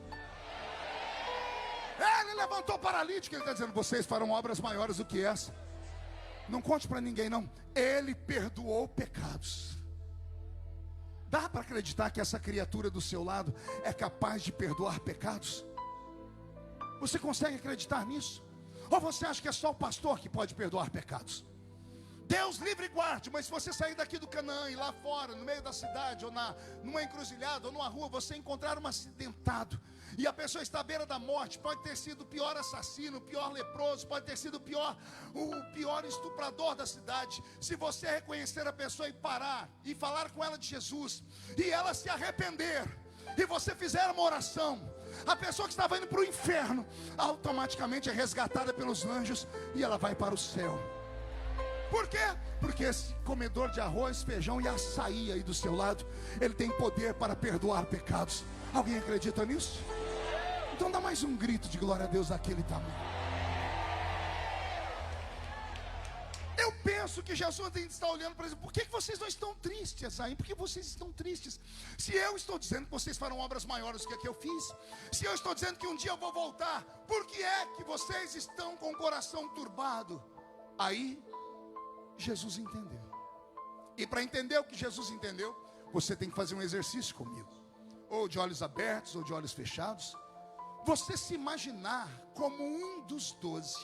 Ele levantou paralítico, ele está dizendo, vocês farão obras maiores do que essa. Não conte para ninguém não. Ele perdoou pecados. Dá para acreditar que essa criatura do seu lado é capaz de perdoar pecados? Você consegue acreditar nisso? Ou você acha que é só o pastor que pode perdoar pecados? Deus livre e guarde, mas se você sair daqui do Canaã e lá fora, no meio da cidade, ou numa encruzilhada, ou numa rua, você encontrar um acidentado, e a pessoa está à beira da morte, pode ter sido o pior assassino, o pior leproso, pode ter sido o pior estuprador da cidade. Se você reconhecer a pessoa e parar, e falar com ela de Jesus, e ela se arrepender, e você fizer uma oração, a pessoa que estava indo para o inferno, automaticamente é resgatada pelos anjos, e ela vai para o céu. Por quê? Porque esse comedor de arroz, feijão e açaí aí do seu lado, ele tem poder para perdoar pecados. Alguém acredita nisso? Então dá mais um grito de glória a Deus daquele tamanho. Eu penso que Jesus está olhando para eles. Por que vocês não estão tristes aí? Por que vocês estão tristes? Se eu estou dizendo que vocês farão obras maiores do que a que eu fiz, se eu estou dizendo que um dia eu vou voltar, por que é que vocês estão com o coração turbado? Aí Jesus entendeu. E para entender o que Jesus entendeu, você tem que fazer um exercício comigo, ou de olhos abertos ou de olhos fechados. Você se imaginar como um dos 12.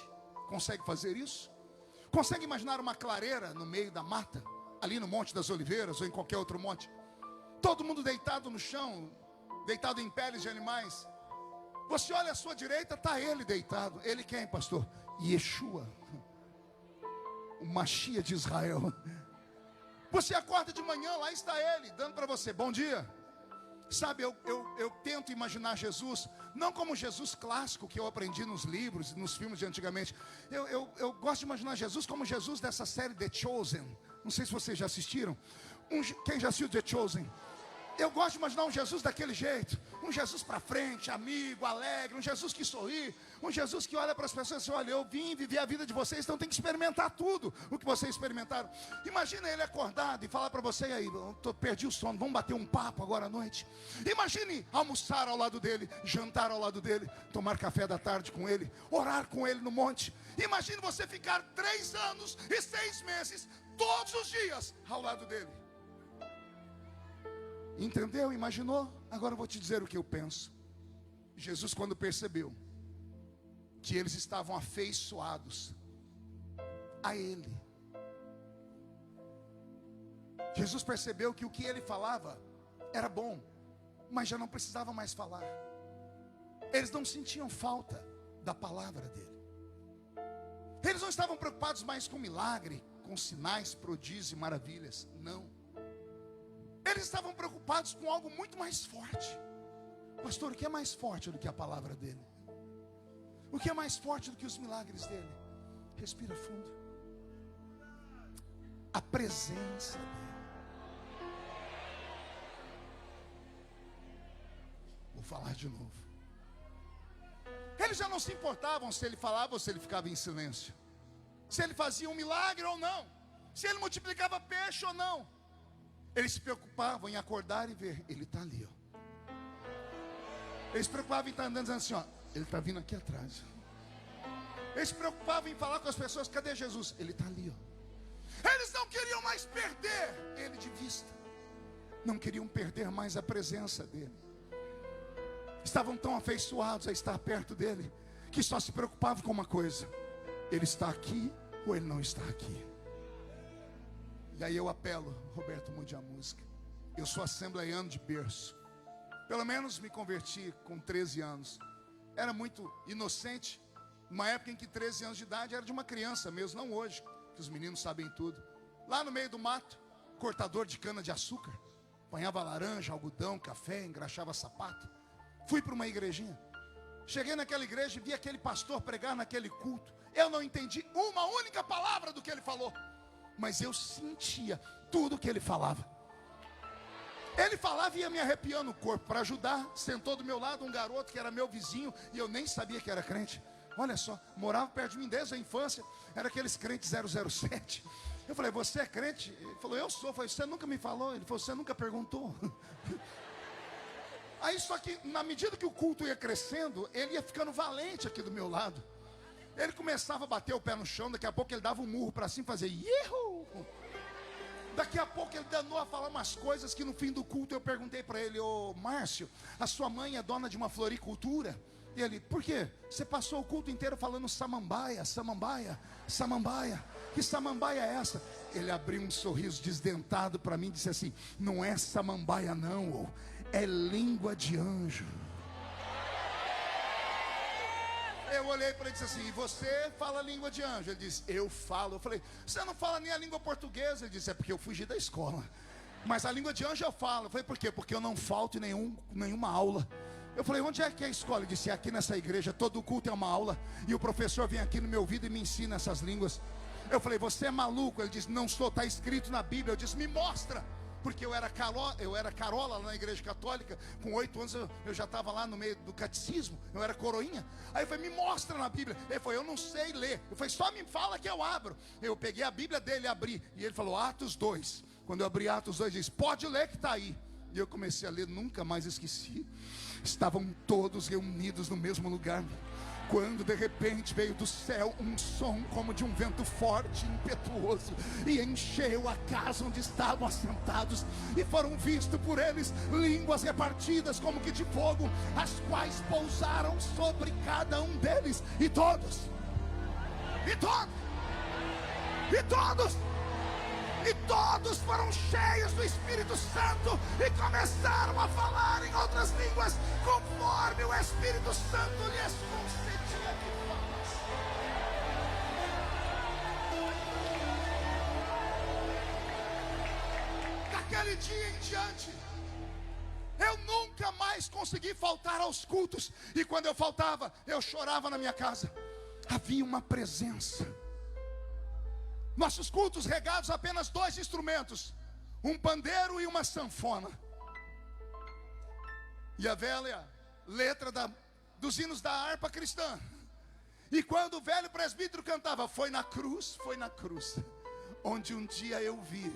Consegue fazer isso? Consegue imaginar uma clareira no meio da mata? ali no Monte das Oliveiras ou em qualquer outro monte. Todo mundo deitado no chão, deitado em peles de animais. Você olha à sua direita, está ele deitado. Ele quem, pastor? Yeshua, o Mashiach de Israel. Você acorda de manhã, lá está ele, dando para você, bom dia. Sabe, eu tento imaginar Jesus, não como Jesus clássico que eu aprendi nos livros, nos filmes de antigamente. Eu gosto de imaginar Jesus como Jesus dessa série The Chosen. Não sei se vocês já assistiram. Quem já assistiu The Chosen? Eu gosto de imaginar um Jesus daquele jeito. Um Jesus para frente, amigo, alegre. Um Jesus que sorri. Um Jesus que olha para as pessoas e diz, olha, eu vim viver a vida de vocês, então tem que experimentar tudo o que vocês experimentaram. Imagina ele acordado e falar para você, e aí, perdi o sono, vamos bater um papo agora à noite. Imagine almoçar ao lado dele, jantar ao lado dele, tomar café da tarde com ele, orar com ele no monte. Imagine você ficar 3 anos e 6 meses, todos os dias, ao lado dele. Entendeu? Imaginou? Agora eu vou te dizer o que eu penso. Jesus, quando percebeu que eles estavam afeiçoados a ele, Jesus percebeu que o que ele falava era bom, mas já não precisava mais falar. Eles não sentiam falta da palavra dele. Eles não estavam preocupados mais com milagre, com sinais, prodígios e maravilhas. Não. Eles estavam preocupados com algo muito mais forte. Pastor, o que é mais forte do que a palavra dele? O que é mais forte do que os milagres dele? Respira fundo. A presença dele. Vou falar de novo. Eles já não se importavam se ele falava ou se ele ficava em silêncio, se ele fazia um milagre ou não, se ele multiplicava peixe ou não. Eles se preocupavam em acordar e ver, ele está ali, ó. Eles se preocupavam em estar andando dizendo assim, ó, ele está vindo aqui atrás. Eles se preocupavam em falar com as pessoas, cadê Jesus? Ele está ali, ó. Eles não queriam mais perder ele de vista. Não queriam perder mais a presença dele. Estavam tão afeiçoados a estar perto dele, que só se preocupavam com uma coisa: ele está aqui ou ele não está aqui? E aí eu apelo, Roberto, mude a música. Eu sou assembleiano de berço. Pelo menos me converti com 13 anos. Era muito inocente. Uma época em que 13 anos de idade era de uma criança mesmo, não hoje, que os meninos sabem tudo. Lá no meio do mato, cortador de cana de açúcar. Apanhava laranja, algodão, café, engraxava sapato. Fui para uma igrejinha. Cheguei naquela igreja e vi aquele pastor pregar naquele culto. Eu não entendi uma única palavra do que ele falou, mas eu sentia tudo que ele falava. Ele falava e ia me arrepiando o corpo. Para ajudar, sentou do meu lado um garoto que era meu vizinho e eu nem sabia que era crente. Olha só, morava perto de mim desde a infância. Era aqueles crentes 007. Eu falei, você é crente? Ele falou, eu sou. Eu falei, você nunca me falou? Ele falou, você nunca perguntou? Aí só que na medida que o culto ia crescendo, ele ia ficando valente aqui do meu lado. Ele começava a bater o pé no chão, daqui a pouco ele dava um murro para cima e fazia ihu! Daqui a pouco ele danou a falar umas coisas que no fim do culto eu perguntei para ele, ô Márcio, a sua mãe é dona de uma floricultura? E ele, por quê? Você passou o culto inteiro falando samambaia, samambaia, samambaia. Que samambaia é essa? Ele abriu um sorriso desdentado para mim e disse assim, não é samambaia não, é língua de anjo. Eu olhei para ele e disse assim, e você fala língua de anjo? Ele disse, eu falo. Eu falei, você não fala nem a língua portuguesa? Ele disse, é porque eu fugi da escola. Mas a língua de anjo eu falo. Eu falei, por quê? Porque eu não falto em nenhuma aula. Eu falei, onde é que é a escola? Ele disse, é aqui nessa igreja, todo culto é uma aula. E o professor vem aqui no meu ouvido e me ensina essas línguas. Eu falei, você é maluco? Ele disse, não sou, está escrito na Bíblia. Eu disse, me mostra. Porque eu era carola lá na igreja católica. Com 8 anos eu já estava lá no meio do catecismo. Eu era coroinha. Aí eu falei, me mostra na Bíblia. Ele falou, eu não sei ler. Eu falei, só me fala que eu abro. Eu peguei a Bíblia dele e abri. E ele falou, Atos 2. Quando eu abri Atos 2, ele disse, pode ler que está aí. E eu comecei a ler, nunca mais esqueci. Estavam todos reunidos no mesmo lugar, quando de repente veio do céu um som como de um vento forte e impetuoso, e encheu a casa onde estavam assentados, e foram vistos por eles línguas repartidas como que de fogo, as quais pousaram sobre cada um deles, e todos E todos foram cheios do Espírito Santo e começaram a falar em outras línguas, conforme o Espírito Santo lhes concedia que falassem. Daquele dia em diante, eu nunca mais consegui faltar aos cultos. E quando eu faltava, eu chorava na minha casa. Havia uma presença. Nossos cultos regados a apenas 2 instrumentos, um pandeiro e uma sanfona. E a velha letra dos hinos da harpa cristã. E quando o velho presbítero cantava, foi na cruz, onde um dia eu vi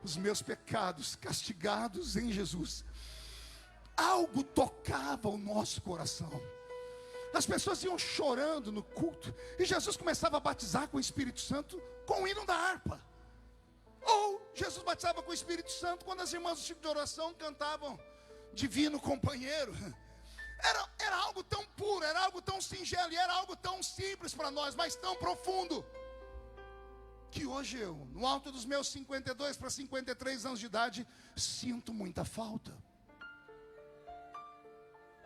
os meus pecados castigados em Jesus. Algo tocava o nosso coração. As pessoas iam chorando no culto, e Jesus começava a batizar com o Espírito Santo com o hino da harpa. Ou Jesus batizava com o Espírito Santo quando as irmãs do tipo de oração cantavam Divino Companheiro. Era algo tão puro, era algo tão singelo, e era algo tão simples para nós, mas tão profundo, que hoje eu, no alto dos meus 52 para 53 anos de idade, sinto muita falta.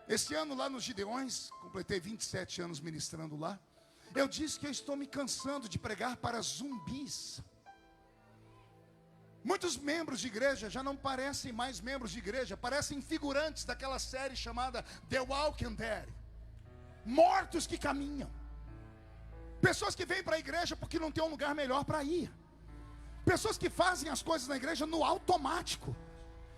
Esse ano lá nos Gideões, completei 27 anos ministrando lá, eu disse que eu estou me cansando de pregar para zumbis. Muitos membros de igreja já não parecem mais membros de igreja, parecem figurantes daquela série chamada The Walking Dead. Mortos que caminham. Pessoas que vêm para a igreja porque não tem um lugar melhor para ir. Pessoas que fazem as coisas na igreja no automático.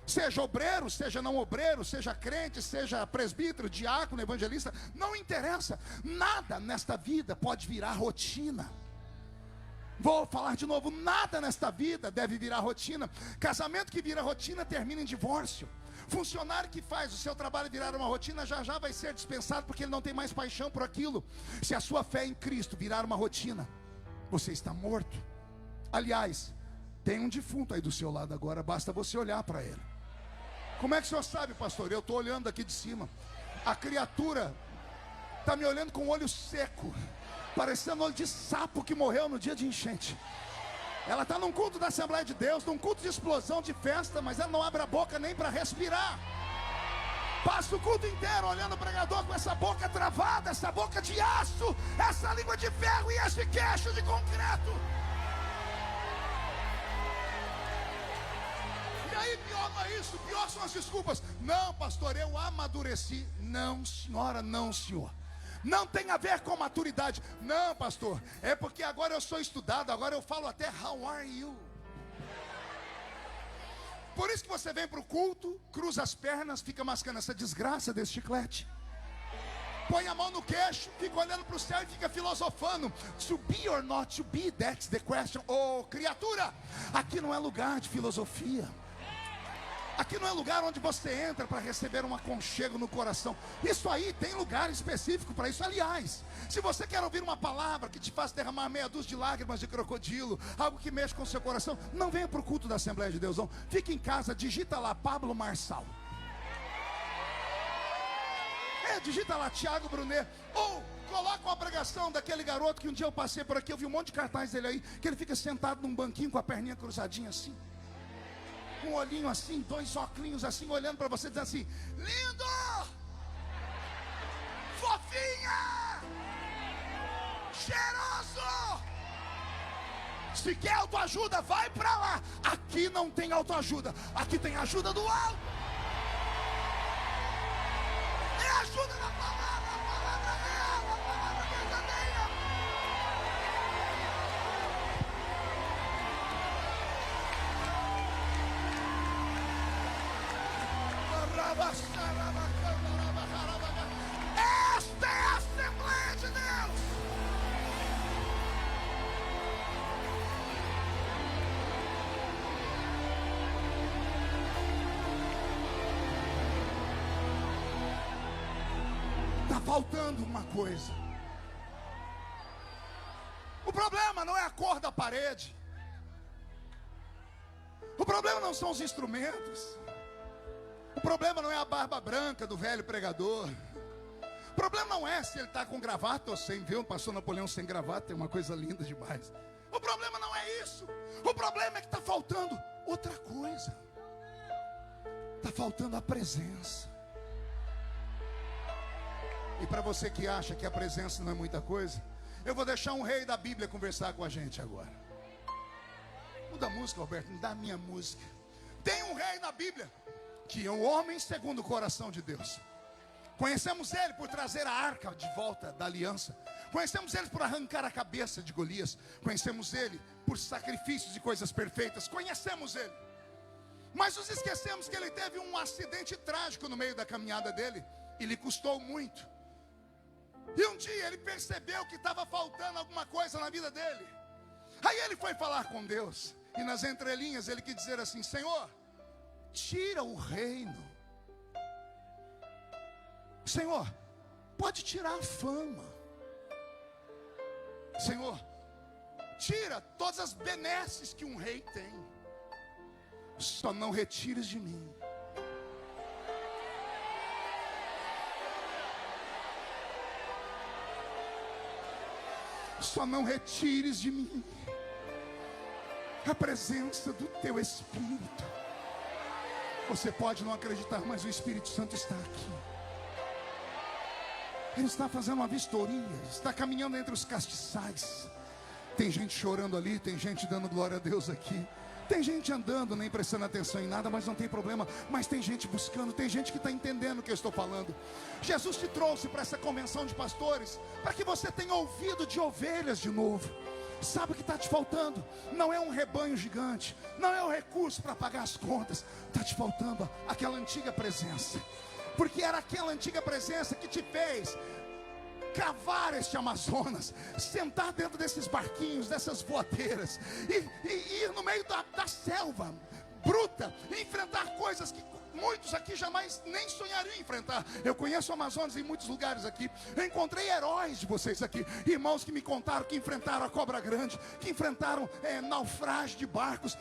Seja obreiro, seja não obreiro, seja crente, seja presbítero, diácono, evangelista, não interessa. Nada nesta vida pode virar rotina. Vou falar de novo, nada nesta vida deve virar rotina. Casamento que vira rotina termina em divórcio. Funcionário que faz o seu trabalho virar uma rotina já vai ser dispensado porque ele não tem mais paixão por aquilo. Se a sua fé em Cristo virar uma rotina, você está morto. Aliás, tem um defunto aí do seu lado agora, basta você olhar para ele. Como é que o senhor sabe, pastor? Eu estou olhando aqui de cima. A criatura está me olhando com o olho seco, parecendo olho de sapo que morreu no dia de enchente. Ela está num culto da Assembleia de Deus, num culto de explosão, de festa, mas ela não abre a boca nem para respirar. Passa o culto inteiro olhando o pregador com essa boca travada, essa boca de aço, essa língua de ferro e esse queixo de concreto. E aí pior não é isso, pior são as desculpas. Não, pastor, eu amadureci. Não, senhora, não, senhor. Não tem a ver com maturidade. Não, pastor, é porque agora eu sou estudado, agora eu falo até how are you. Por isso que você vem para o culto, cruza as pernas, fica mascando essa desgraça desse chiclete. Põe a mão no queixo, fica olhando para o céu e fica filosofando. To be or not to be, that's the question. Oh, criatura, aqui não é lugar de filosofia. Aqui não é lugar onde você entra para receber um aconchego no coração. Isso aí tem lugar específico para isso. Aliás, se você quer ouvir uma palavra que te faça derramar meia dúzia de lágrimas de crocodilo, algo que mexe com o seu coração, não venha para o culto da Assembleia de Deus, não. Fique em casa, digita lá Pablo Marçal. Digita lá Tiago Brunet. Ou coloca uma pregação daquele garoto que um dia eu passei por aqui, eu vi um monte de cartaz dele aí, que ele fica sentado num banquinho com a perninha cruzadinha assim, com um olhinho assim, 2 óculos assim, olhando para você, dizendo assim: lindo, fofinha, cheiroso. Se quer autoajuda, vai para lá. Aqui não tem autoajuda, aqui tem ajuda do alto. É ajuda na palavra, a palavra real, a palavra verdadeira. Esta é a Assembleia de Deus. Está faltando uma coisa. O problema não é a cor da parede. O problema não são os instrumentos. O problema não é a barba branca do velho pregador. O problema não é se ele está com gravata ou sem. Viu, pastor Napoleão sem gravata, é uma coisa linda demais. O problema não é isso. O problema é que está faltando outra coisa. Está faltando a presença. E para você que acha que a presença não é muita coisa, eu vou deixar um rei da Bíblia conversar com a gente agora. Muda a música, Roberto, me dá a minha música. Tem um rei na Bíblia que é um homem segundo o coração de Deus. Conhecemos ele por trazer a arca de volta da aliança. Conhecemos ele por arrancar a cabeça de Golias. Conhecemos ele por sacrifícios e coisas perfeitas. Conhecemos ele. Mas nos esquecemos que ele teve um acidente trágico no meio da caminhada dele. E lhe custou muito. E um dia ele percebeu que estava faltando alguma coisa na vida dele. Aí ele foi falar com Deus. E nas entrelinhas ele quis dizer assim: Senhor, tira o reino. Senhor, pode tirar a fama. Senhor, tira todas as benesses que um rei tem. Só não retires de mim só não retires de mim a presença do teu Espírito. Você pode não acreditar, mas o Espírito Santo está aqui. Ele está fazendo uma vistoria, está caminhando entre os castiçais. Tem gente chorando ali, tem gente dando glória a Deus aqui. Tem gente andando, nem prestando atenção em nada, mas não tem problema. Mas tem gente buscando, tem gente que está entendendo o que eu estou falando. Jesus te trouxe para essa convenção de pastores, para que você tenha ouvido de ovelhas de novo. Sabe o que está te faltando? Não é um rebanho gigante, não é o recurso para pagar as contas. Está te faltando aquela antiga presença. Porque era aquela antiga presença que te fez cavar este Amazonas, sentar dentro desses barquinhos, dessas voadeiras, e ir no meio da selva bruta, e enfrentar coisas que muitos aqui jamais nem sonhariam enfrentar. Eu conheço o Amazonas em muitos lugares aqui. Eu encontrei heróis de vocês aqui, irmãos que me contaram que enfrentaram a cobra grande, que enfrentaram naufrágio de barcos.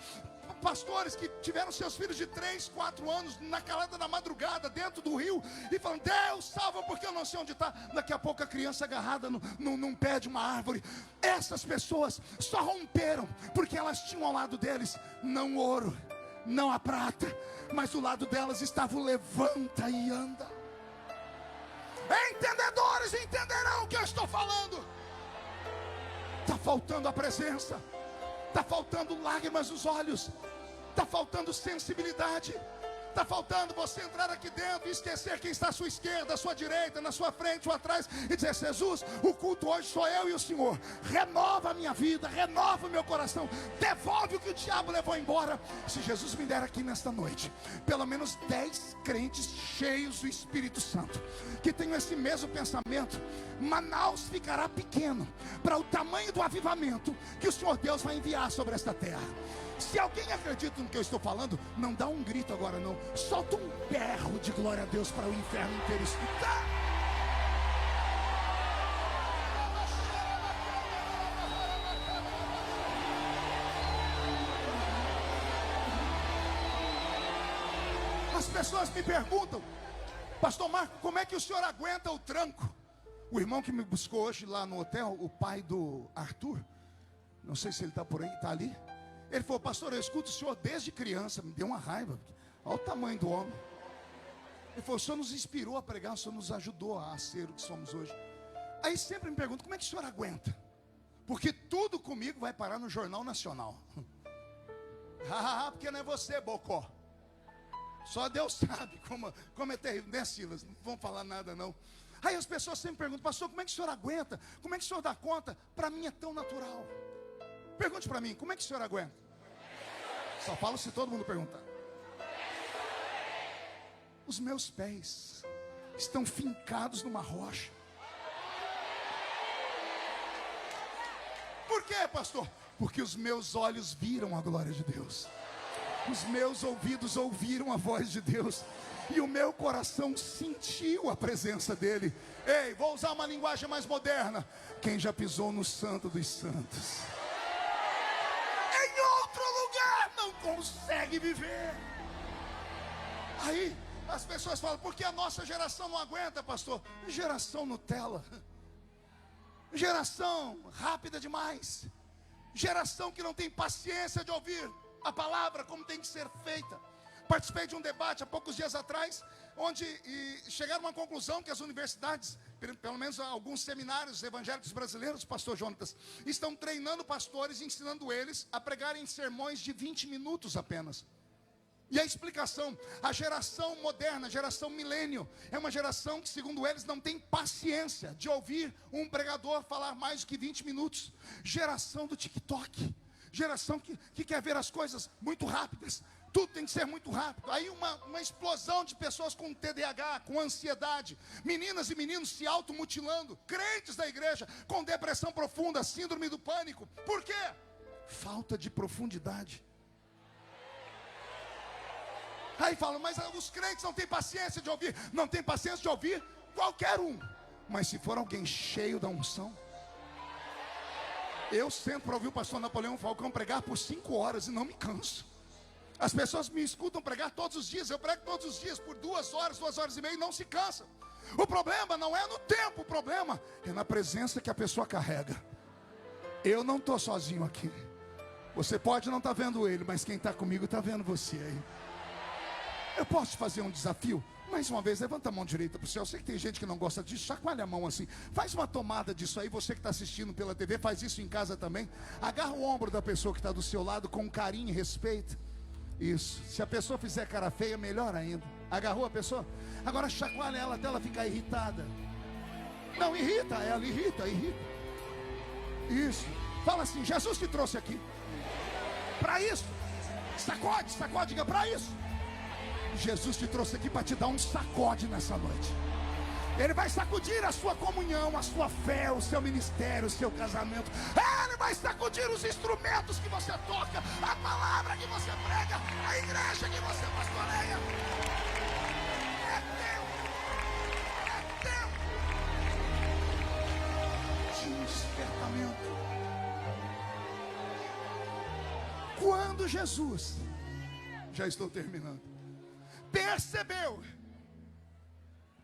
Pastores que tiveram seus filhos de 3, 4 anos na calada da madrugada dentro do rio e falam: Deus salva, porque eu não sei onde está. Daqui a pouco a criança agarrada num pé de uma árvore. Essas pessoas só romperam porque elas tinham ao lado deles não ouro, não a prata, mas do lado delas estava o levanta e anda. Entendedores entenderão o que eu estou falando. Está faltando a presença. Está faltando lágrimas nos olhos. Está faltando sensibilidade. Está faltando você entrar aqui dentro e esquecer quem está à sua esquerda, à sua direita, na sua frente ou atrás, e dizer: Jesus, o culto hoje sou eu e o Senhor. Renova a minha vida, renova o meu coração, devolve o que o diabo levou embora. Se Jesus me der aqui nesta noite pelo menos 10 crentes cheios do Espírito Santo, que tenham esse mesmo pensamento, Manaus ficará pequeno para o tamanho do avivamento que o Senhor Deus vai enviar sobre esta terra. Se alguém acredita no que eu estou falando, não dá um grito agora não, solta um berro de glória a Deus para o inferno inteiro escutar. As pessoas me perguntam: Pastor Marco, como é que o senhor aguenta o tranco? O irmão que me buscou hoje lá no hotel, o pai do Arthur, não sei se ele está por aí, está ali. Ele falou: pastor, eu escuto o senhor desde criança. Me deu uma raiva, olha o tamanho do homem. Ele falou: o senhor nos inspirou a pregar, o senhor nos ajudou a ser o que somos hoje. Aí sempre me pergunto: como é que o senhor aguenta? Porque tudo comigo vai parar no Jornal Nacional. Porque não é você, Bocó. Só Deus sabe como é terrível, né, Silas? Não vamos falar nada não. Aí as pessoas sempre perguntam: pastor, como é que o senhor aguenta? Como é que o senhor dá conta? Para mim é tão natural. Pergunte para mim: como é que o senhor aguenta? Só falo se todo mundo perguntar. Os meus pés estão fincados numa rocha. Por quê, pastor? Porque os meus olhos viram a glória de Deus, os meus ouvidos ouviram a voz de Deus, e o meu coração sentiu a presença dele. Ei, vou usar uma linguagem mais moderna: quem já pisou no Santo dos Santos, em outro lugar não consegue viver. Aí as pessoas falam: por que a nossa geração não aguenta, pastor? Geração Nutella, geração rápida demais. Geração que não tem paciência de ouvir a palavra como tem que ser feita. Participei de um debate há poucos dias atrás, onde chegaram a uma conclusão que as universidades, pelo menos alguns seminários evangélicos brasileiros, pastor Jonatas, estão treinando pastores e ensinando eles a pregarem sermões de 20 minutos apenas. E a explicação, a geração moderna, a geração milênio, é uma geração que, segundo eles, não tem paciência de ouvir um pregador falar mais do que 20 minutos. Geração do TikTok, geração que quer ver as coisas muito rápidas, tudo tem que ser muito rápido. Aí uma explosão de pessoas com TDAH, com ansiedade, meninas e meninos se automutilando, crentes da igreja com depressão profunda, síndrome do pânico. Por quê? Falta de profundidade. Aí falam, mas os crentes não têm paciência de ouvir. Não tem paciência de ouvir qualquer um. Mas se for alguém cheio da unção. Eu sento para ouvir o pastor Napoleão Falcão pregar por 5 horas e não me canso. As pessoas me escutam pregar todos os dias. Eu prego todos os dias por 2 horas, 2 horas e meia e não se cansa. O problema não é no tempo, o problema é na presença que a pessoa carrega. Eu não estou sozinho aqui. Você pode não estar vendo ele, mas quem está comigo está vendo você aí. Eu posso te fazer um desafio? Mais uma vez, levanta a mão direita para o céu. Eu sei que tem gente que não gosta disso, chacoalha a mão assim. Faz uma tomada disso aí. Você que está assistindo pela TV, faz isso em casa também. Agarra o ombro da pessoa que está do seu lado com carinho e respeito. Isso. Se a pessoa fizer cara feia, melhor ainda. Agarrou a pessoa? Agora chacoalha ela até ela ficar irritada. Não, irrita ela, irrita. Isso. Fala assim, Jesus te trouxe aqui para isso. Sacode, diga para isso. Jesus te trouxe aqui para te dar um sacode nessa noite. Ele vai sacudir a sua comunhão, a sua fé, o seu ministério, o seu casamento. Ele vai sacudir os instrumentos que você toca, a palavra que você prega, a igreja que você pastoreia. É tempo de despertamento. Quando Jesus, já estou terminando, percebeu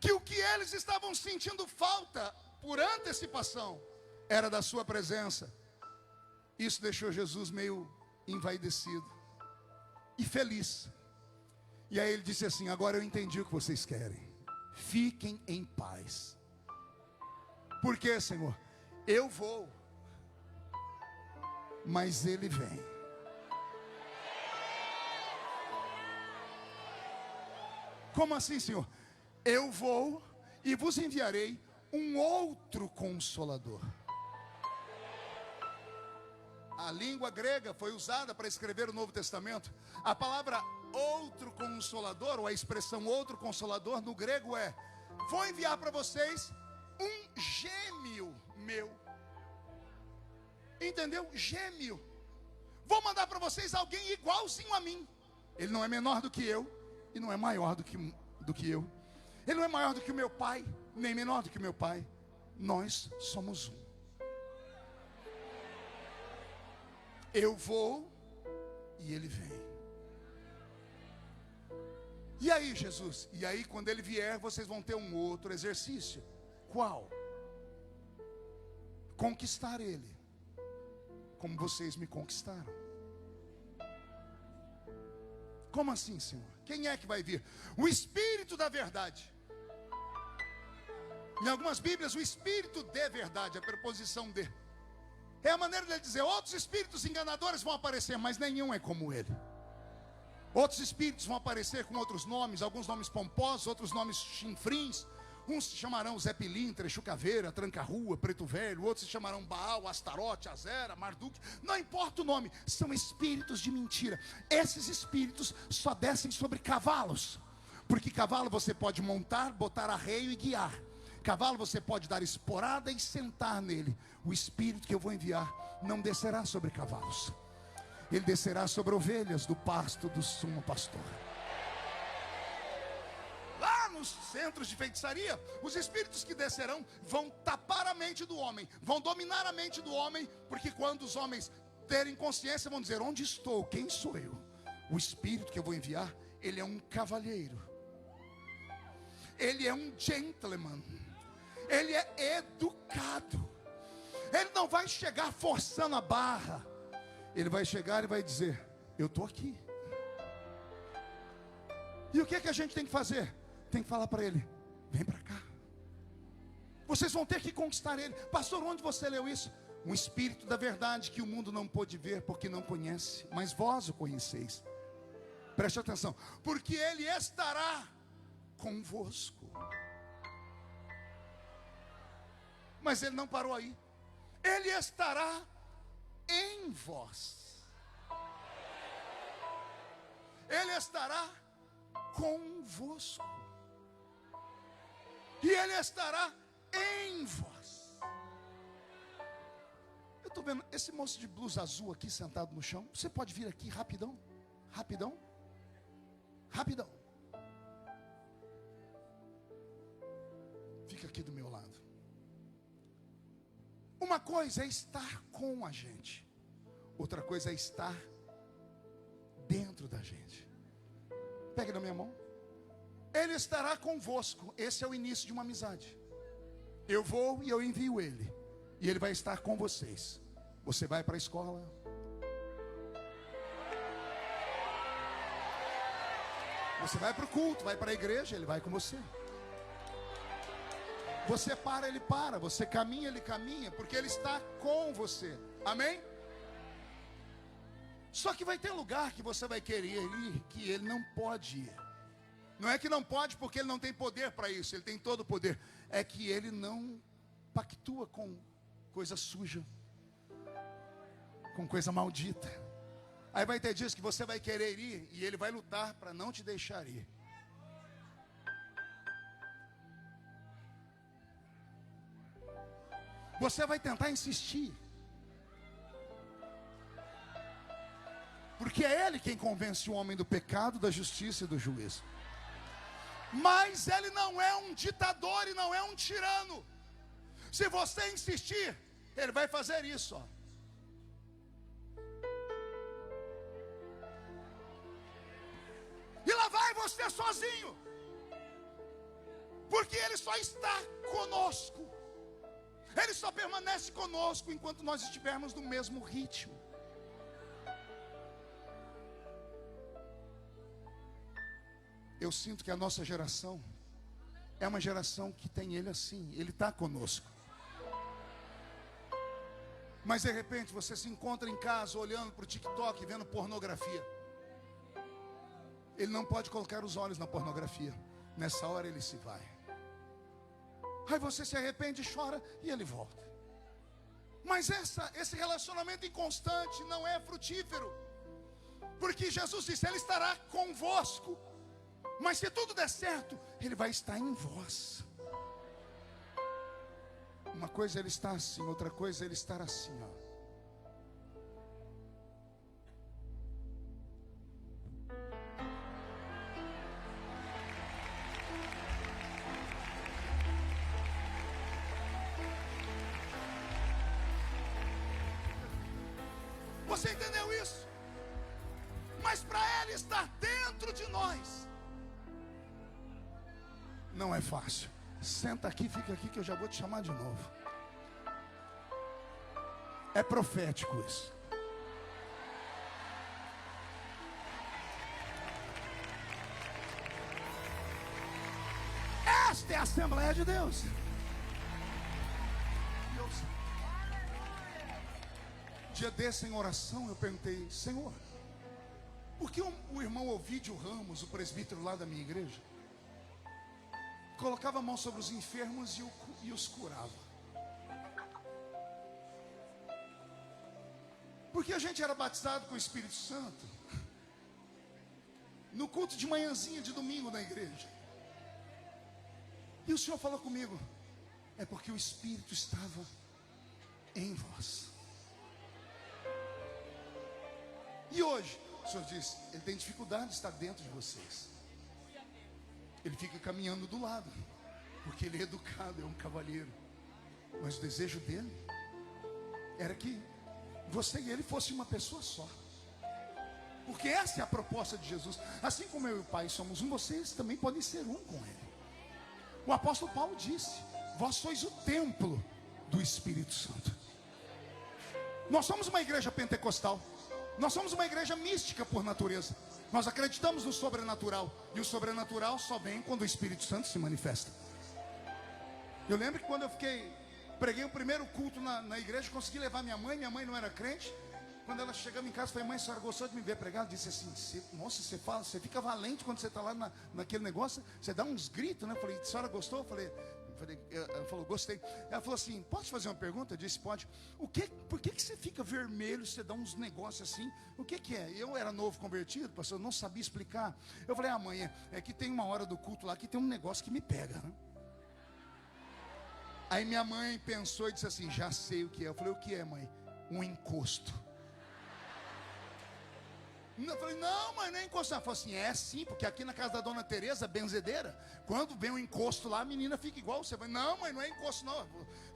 que o que eles estavam sentindo falta por antecipação era da sua presença, isso deixou Jesus meio envaidecido e feliz. E aí ele disse assim: agora eu entendi o que vocês querem, fiquem em paz. Por quê, Senhor? Eu vou, mas Ele vem. Como assim, Senhor? Eu vou e vos enviarei um outro Consolador. A língua grega foi usada para escrever o Novo Testamento. A palavra outro Consolador, ou a expressão outro Consolador no grego é: vou enviar para vocês um gêmeo meu. Entendeu? Gêmeo. Vou mandar para vocês alguém igualzinho a mim. Ele não é menor do que eu e não é maior do que eu. Ele não é maior do que o meu pai, nem menor do que o meu pai. Nós somos um. Eu vou e Ele vem. E aí, Jesus? E aí, quando Ele vier, vocês vão ter um outro exercício. Qual? Conquistar Ele, como vocês me conquistaram. Como assim, Senhor? Quem é que vai vir? O Espírito da verdade. Em algumas Bíblias, o Espírito de verdade, a preposição de, é a maneira de dizer: outros espíritos enganadores vão aparecer, mas nenhum é como ele. Outros espíritos vão aparecer com outros nomes, alguns nomes pomposos, outros nomes chinfrins. Uns se chamarão Zé Pilintra, Exu Caveira, Tranca-Rua, Preto Velho. Outros se chamarão Baal, Astarote, Azera, Marduk. Não importa o nome, são espíritos de mentira. Esses espíritos só descem sobre cavalos, porque cavalo você pode montar, botar arreio e guiar. Cavalo você pode dar esporada e sentar nele. O Espírito que eu vou enviar não descerá sobre cavalos. Ele descerá sobre ovelhas do pasto do sumo pastor. Lá nos centros de feitiçaria, os espíritos que descerão vão tapar a mente do homem, vão dominar a mente do homem, porque quando os homens terem consciência, vão dizer: onde estou? Quem sou eu? O Espírito que eu vou enviar, ele é um cavalheiro, ele é um gentleman, ele é educado. Ele não vai chegar forçando a barra. Ele vai chegar e vai dizer: eu estou aqui. E o que a gente tem que fazer? Tem que falar para ele: vem para cá. Vocês vão ter que conquistar ele. Pastor, onde você leu isso? Um espírito da verdade que o mundo não pôde ver porque não conhece, mas vós o conheceis. Preste atenção, porque ele estará convosco. Mas ele não parou aí. Ele estará em vós. Ele estará convosco. E ele estará em vós. Eu estou vendo esse moço de blusa azul aqui sentado no chão. Você pode vir aqui rapidão? Rapidão? Rapidão. Fica aqui do meu lado. Uma coisa é estar com a gente, outra coisa é estar dentro da gente. Pegue na minha mão. Ele estará convosco. Esse é o início de uma amizade. Eu vou e eu envio ele, e ele vai estar com vocês. Você vai para a escola, você vai para o culto, vai para a igreja, ele vai com você. Você para, ele para. Você caminha, ele caminha, porque ele está com você. Amém? Só que vai ter lugar que você vai querer ir, que ele não pode ir. Não é que não pode porque ele não tem poder para isso. Ele tem todo o poder. É que ele não pactua com coisa suja, com coisa maldita. Aí vai ter dias que você vai querer ir e ele vai lutar para não te deixar ir. Você vai tentar insistir, porque é ele quem convence o homem do pecado, da justiça e do juízo. Mas ele não é um ditador e não é um tirano. Se você insistir, ele vai fazer isso, ó. E lá vai você sozinho, porque ele só está conosco. Ele só permanece conosco enquanto nós estivermos no mesmo ritmo. Eu sinto que a nossa geração é uma geração que tem ele assim. Ele está conosco. Mas de repente você se encontra em casa olhando para o TikTok, vendo pornografia. Ele não pode colocar os olhos na pornografia. Nessa hora ele se vai. Aí você se arrepende, chora e ele volta. Mas esse relacionamento inconstante não é frutífero. Porque Jesus disse: ele estará convosco. Mas se tudo der certo, ele vai estar em vós. Uma coisa é ele estar assim, outra coisa é ele estar assim, ó. Você entendeu isso? Mas para ele estar dentro de nós não é fácil. Senta aqui, fica aqui que eu já vou te chamar de novo. É profético isso. Esta é a Assembleia de Deus. Dia desse em oração eu perguntei: Senhor, por que o irmão Ovídio Ramos, o presbítero lá da minha igreja, colocava a mão sobre os enfermos e os curava? Porque a gente era batizado com o Espírito Santo no culto de manhãzinha de domingo na igreja. E o Senhor falou comigo: é porque o Espírito estava em vós. E hoje, o Senhor diz: ele tem dificuldade de estar dentro de vocês. Ele fica caminhando do lado, porque ele é educado, é um cavalheiro. Mas o desejo dele era que você e ele fossem uma pessoa só. Porque essa é a proposta de Jesus. Assim como eu e o Pai somos um, vocês também podem ser um com ele. O apóstolo Paulo disse: vós sois o templo do Espírito Santo. Nós somos uma igreja pentecostal. Nós somos uma igreja mística por natureza. Nós acreditamos no sobrenatural. E o sobrenatural só vem quando o Espírito Santo se manifesta. Eu lembro que quando eu preguei o primeiro culto na igreja, consegui levar minha mãe não era crente. Quando ela chegava em casa, eu falei, mãe, a senhora gostou de me ver pregar? Ela disse assim, nossa, você fica valente quando você está lá naquele negócio, você dá uns gritos, né? Eu falei, a senhora gostou? Ela falou, gostei. Ela falou assim, posso fazer uma pergunta? Eu disse, pode. Por que você fica vermelho, você dá uns negócios assim? O que é? Eu era novo convertido, pastor, eu não sabia explicar. Eu falei, mãe, é que tem uma hora do culto lá que tem um negócio que me pega, né? Aí minha mãe pensou e disse assim, já sei o que é. Eu falei, o que é, mãe? Um encosto. Eu falei, não, mãe, não é encosto. Ela falou assim, é sim, porque aqui na casa da dona Tereza, benzedeira, quando vem um encosto lá, a menina fica igual você. Vai, não, mãe, não é encosto não.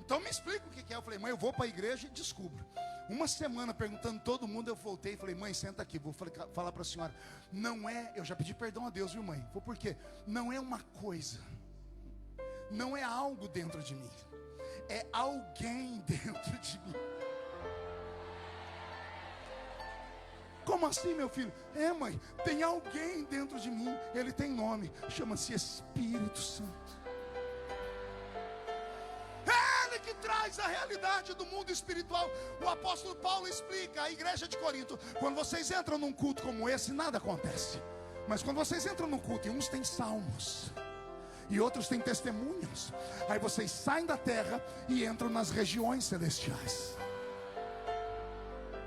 Então me explica o que é. Eu falei, mãe, eu vou para a igreja e descubro. Uma semana perguntando todo mundo, eu voltei e falei, mãe, senta aqui, vou falar para a senhora. Não é, eu já pedi perdão a Deus, viu, mãe? Foi por quê? Não é uma coisa, não é algo dentro de mim, é alguém dentro de mim. Como assim, meu filho? Mãe, tem alguém dentro de mim. Ele tem nome, chama-se Espírito Santo. Ele que traz a realidade do mundo espiritual. O apóstolo Paulo explica à igreja de Corinto, quando vocês entram num culto como esse, nada acontece. Mas quando vocês entram num culto e uns têm salmos e outros têm testemunhos, aí vocês saem da terra e entram nas regiões celestiais.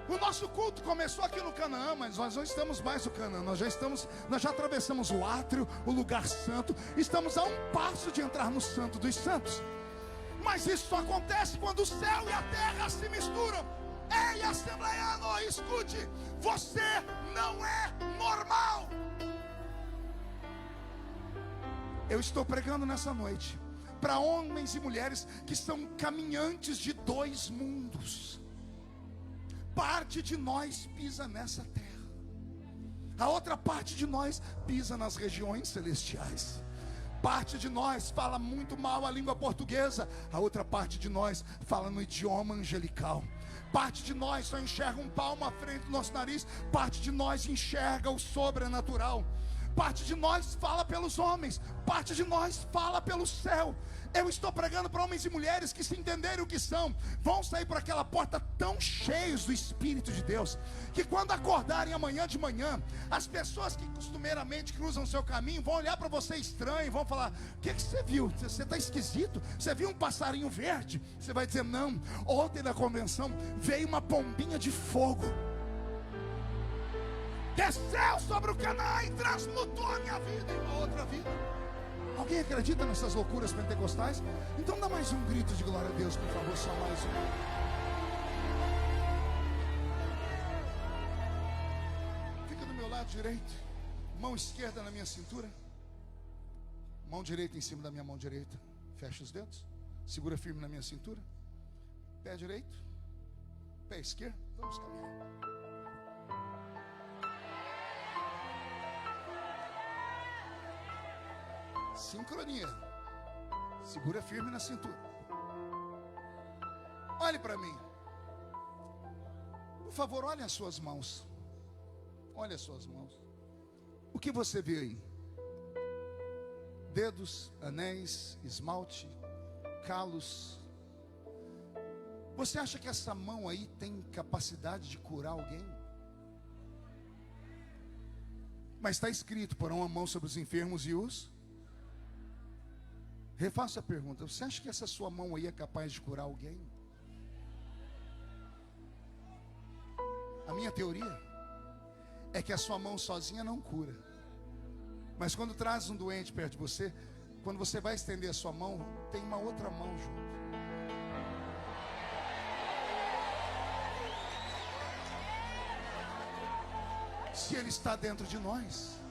O nosso culto começou aqui no Canaã, mas nós não estamos mais no Canaã. Nós já atravessamos o átrio, o lugar santo. Estamos a um passo de entrar no Santo dos Santos. Mas isso só acontece quando o céu e a terra se misturam. Ei, assembleiano, escute, você não é normal. Eu estou pregando nessa noite para homens e mulheres que são caminhantes de dois mundos. Parte de nós pisa nessa terra, a outra parte de nós pisa nas regiões celestiais. Parte de nós fala muito mal a língua portuguesa, a outra parte de nós fala no idioma angelical. Parte de nós só enxerga um palmo à frente do nosso nariz, parte de nós enxerga o sobrenatural. Parte de nós fala pelos homens, parte de nós fala pelo céu. Eu estou pregando para homens e mulheres que, se entenderem o que são, vão sair por aquela porta tão cheios do Espírito de Deus, que quando acordarem amanhã de manhã, as pessoas que costumeiramente cruzam o seu caminho vão olhar para você estranho, vão falar, o que você viu? Você está esquisito? Você viu um passarinho verde? Você vai dizer, não, ontem na convenção veio uma pombinha de fogo, desceu sobre o Canaã e transmutou a minha vida em uma outra vida. Alguém acredita nessas loucuras pentecostais? Então dá mais um grito de glória a Deus, por favor, só mais um. Fica do meu lado direito, mão esquerda na minha cintura, mão direita em cima da minha mão direita. Fecha os dedos, segura firme na minha cintura. Pé direito, pé esquerdo, vamos caminhar. Sincronia. Segura firme na cintura. Olhe para mim. Por favor, olhe as suas mãos. Olhe as suas mãos. O que você vê aí? Dedos, anéis, esmalte, calos. Você acha que essa mão aí tem capacidade de curar alguém? Mas está escrito, porão a mão sobre os enfermos e os... Refaço a pergunta, você acha que essa sua mão aí é capaz de curar alguém? A minha teoria é que a sua mão sozinha não cura. Mas quando traz um doente perto de você, quando você vai estender a sua mão, tem uma outra mão junto. Se ele está dentro de nós,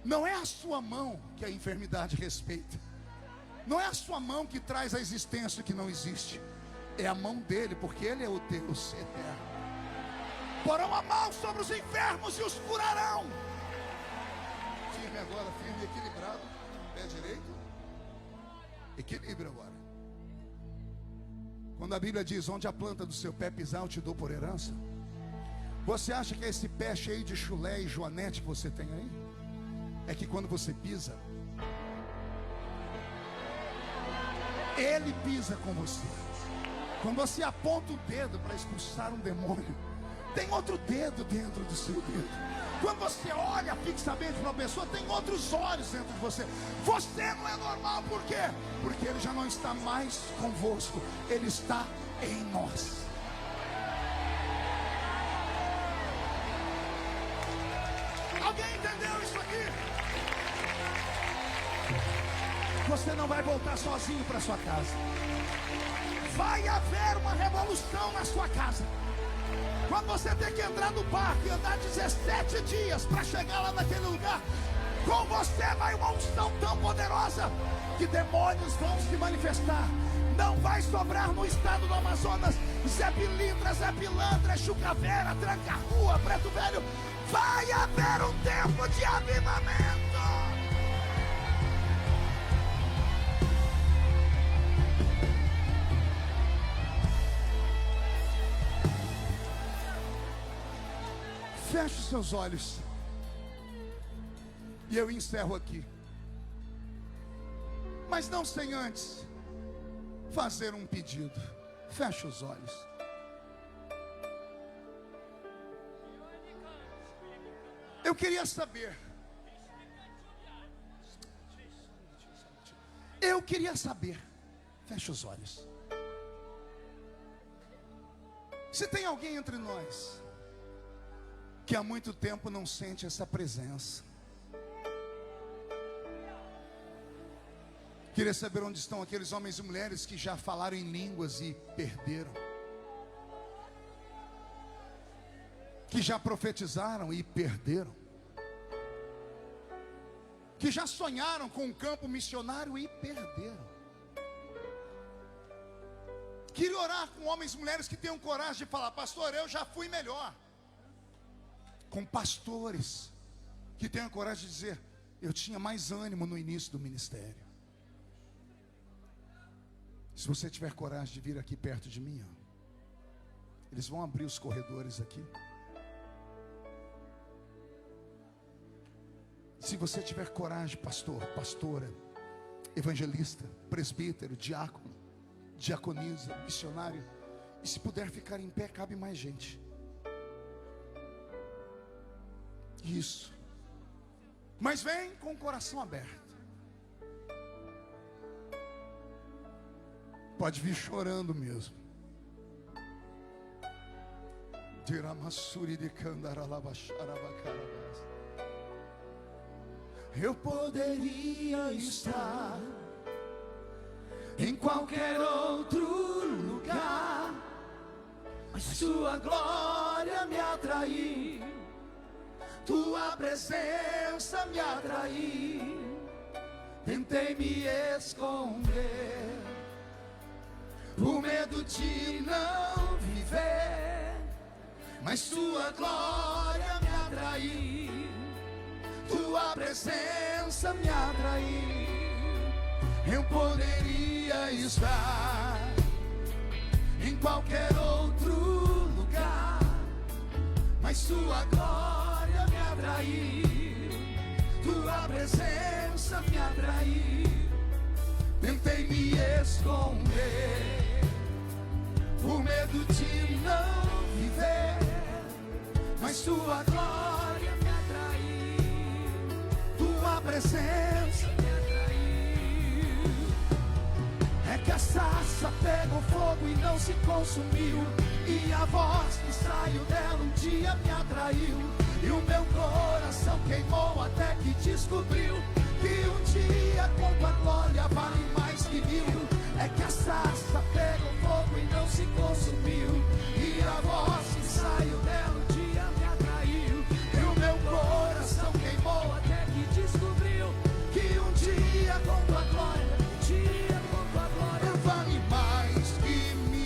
não é a sua mão que a enfermidade respeita. Não é a sua mão que traz a existência que não existe. É a mão dele, porque ele é o Deus eterno. Porão a mão sobre os enfermos e os curarão. Firme agora, firme e equilibrado. Pé direito. Equilíbrio agora. Quando a Bíblia diz, onde a planta do seu pé pisar eu te dou por herança, Você acha que é esse pé cheio de chulé e joanete que você tem aí? É que quando você pisa, ele pisa com você. Quando você aponta o dedo para expulsar um demônio, tem outro dedo dentro do seu dedo. Quando você olha fixamente para uma pessoa, tem outros olhos dentro de você. Você não é normal, por quê? Porque ele já não está mais convosco, ele está em nós. Alguém entendeu isso aqui? Você não vai voltar sozinho para sua casa. Vai haver uma revolução na sua casa. Quando você tem que entrar no parque e andar 17 dias para chegar lá naquele lugar, com você vai uma unção tão poderosa que demônios vão se manifestar. Não vai sobrar no estado do Amazonas Zé Pilintra, Zé Pilantra, Chucaveira, Tranca-Rua, Preto Velho. Vai haver um tempo de avivamento. Feche os seus olhos. E eu encerro aqui. Mas não sem antes fazer um pedido. Feche os olhos. Eu queria saber. Eu queria saber. Feche os olhos. Se tem alguém entre nós que há muito tempo não sente essa presença, queria saber onde estão aqueles homens e mulheres que já falaram em línguas e perderam, que já profetizaram e perderam, que já sonharam com um campo missionário e perderam. Queria orar com homens e mulheres que tenham coragem de falar: pastor, eu já fui melhor. Com pastores que tenham coragem de dizer: eu tinha mais ânimo no início do ministério. Se você tiver coragem de vir aqui perto de mim, eles vão abrir os corredores aqui. Se você tiver coragem, pastor, pastora, evangelista, presbítero, diácono, diaconisa, missionário, e se puder ficar em pé, cabe mais gente. Isso. Mas vem com o coração aberto. Pode vir chorando mesmo. Eu poderia estar em qualquer outro lugar, mas sua glória me atraiu, tua presença me atraiu. Tentei me esconder, o medo de não viver, mas sua glória me atraiu, tua presença me atraiu. Eu poderia estar em qualquer outro lugar, mas sua glória me atraiu, tua presença me atraiu. Tentei me esconder, o medo de não viver, mas sua glória me atraiu, tua presença me atraiu. É que a sarça pegou fogo e não se consumiu, e a voz que saiu dela um dia me atraiu, e o meu coração queimou até que descobriu que um dia com tua glória vale mais que mil. É que a sarça pegou fogo e não se consumiu, e a voz que saiu dela um dia me atraiu, e o meu coração queimou até que descobriu que um dia com tua glória, um dia com tua glória vale mais que mil.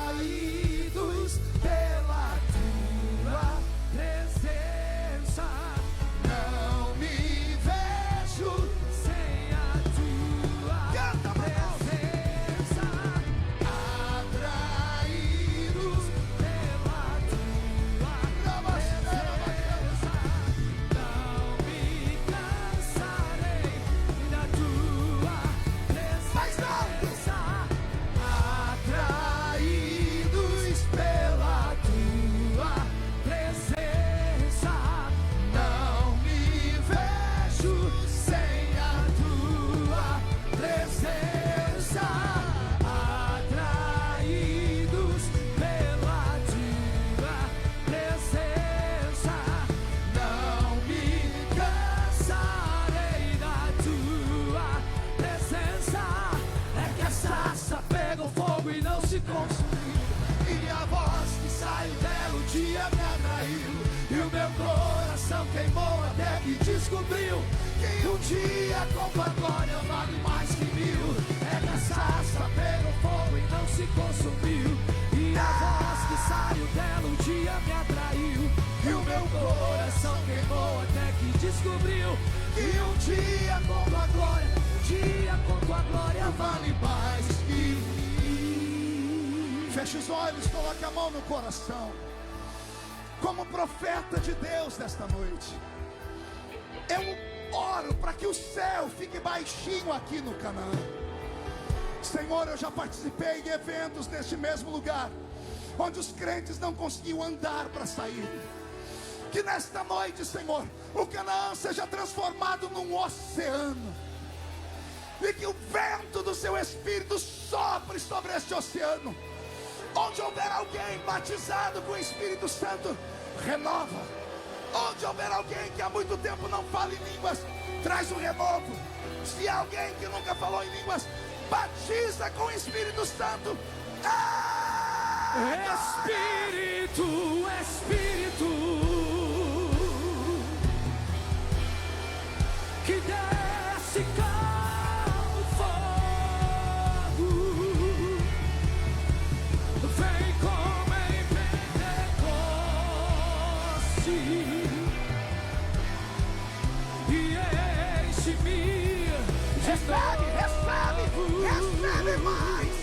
Atraídos pela tua presença, não me vejo sem a tua presença. consumiu. E a voz que saiu dela um dia me atraiu. E o meu coração queimou até que descobriu que um dia com tua glória vale mais que mil. É cachaça, pegou fogo e não se consumiu. E a voz que saiu dela um dia me atraiu. E o meu coração queimou até que descobriu que um dia com tua glória, um dia com tua glória vale mais que mil. Feche os olhos, coloque a mão no coração. Como profeta de Deus nesta noite, eu oro para que o céu fique baixinho aqui no Canaã. Senhor, eu já participei de eventos neste mesmo lugar, onde os crentes não conseguiam andar para sair. Que nesta noite, Senhor, o Canaã seja transformado num oceano, e que o vento do seu Espírito sopre sobre este oceano. Onde houver alguém batizado com o Espírito Santo, renova. Onde houver alguém que há muito tempo não fala em línguas, traz um renovo. Se há alguém que nunca falou em línguas, batiza com o Espírito Santo. Espírito, Espírito, que desce como fogo, vem como em Pentecoste e enche-me. Recebe, recebe, recebe mais.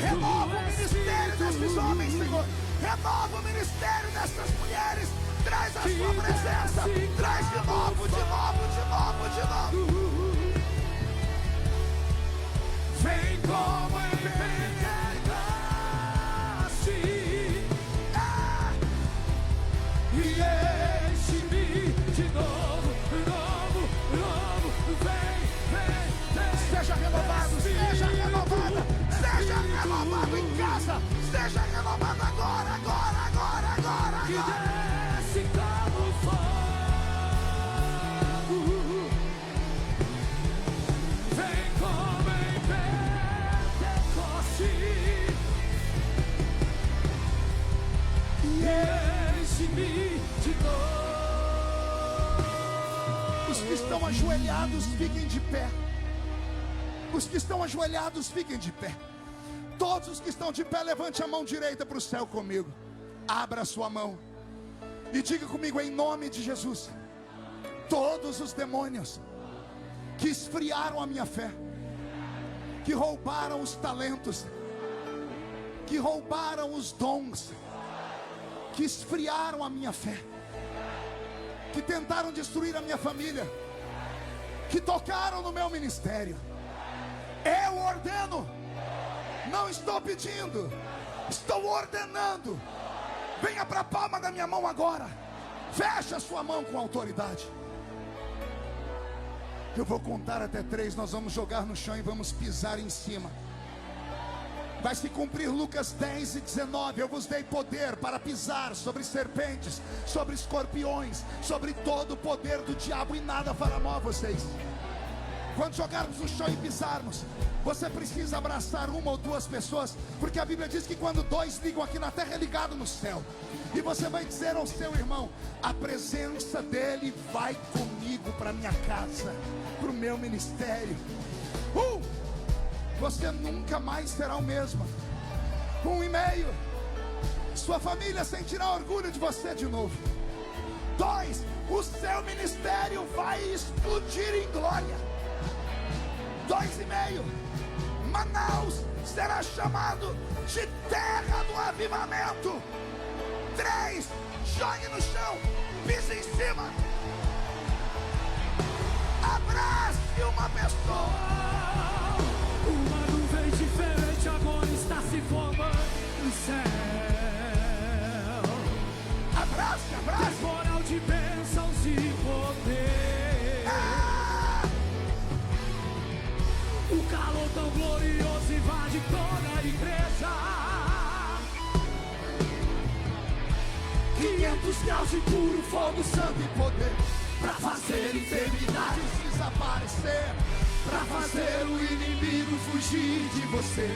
Renova o ministério destes homens, Senhor. Renova o ministério destas mulheres. Traz a sua presença. Traz de novo, de novo, de novo, de novo. Vem como em Pentecoste e enche-me de novo, novo, novo. Vem, vem, vem. Seja renovado, seja renovada. Seja renovado em casa. Seja renovado agora, agora, agora, agora, Que agora. desce como fogo, vem como em Pentecoste e enche-me de novo. Os que estão ajoelhados, fiquem de pé. Os que estão ajoelhados, fiquem de pé. Todos os que estão de pé, levante a mão direita para o céu comigo. Abra a sua mão e diga comigo, em nome de Jesus: todos os demônios que esfriaram a minha fé, que roubaram os talentos, que roubaram os dons, que esfriaram a minha fé, que tentaram destruir a minha família, que tocaram no meu ministério, eu ordeno. Não estou pedindo, estou ordenando. Venha para a palma da minha mão agora. Feche a sua mão com autoridade. Eu vou contar até 3. Nós vamos jogar no chão e vamos pisar em cima. Vai se cumprir Lucas 10:19. Eu vos dei poder para pisar sobre serpentes, sobre escorpiões, sobre todo o poder do diabo, e nada fará mal a vocês. Quando jogarmos no chão e pisarmos, você precisa abraçar uma ou duas pessoas, porque a Bíblia diz que quando 2 ligam aqui na terra, é ligado no céu. E você vai dizer ao seu irmão: a presença dele vai comigo para minha casa, para o meu ministério. Você nunca mais será o mesmo. 1,5. Sua família sentirá orgulho de você de novo. 2. O seu ministério vai explodir em glória. 2,5. Manaus será chamado de terra do avivamento. 3. Jogue no chão, pise em cima, abrace uma pessoa. Uma nuvem diferente agora está se formando no céu. Abrace, abrace. Temporal de bênçãos e poder. O calor tão glorioso invade toda a igreja. 500 graus de puro fogo, santo e poder, para fazer enfermidades desaparecer. pra fazer o inimigo fugir de você.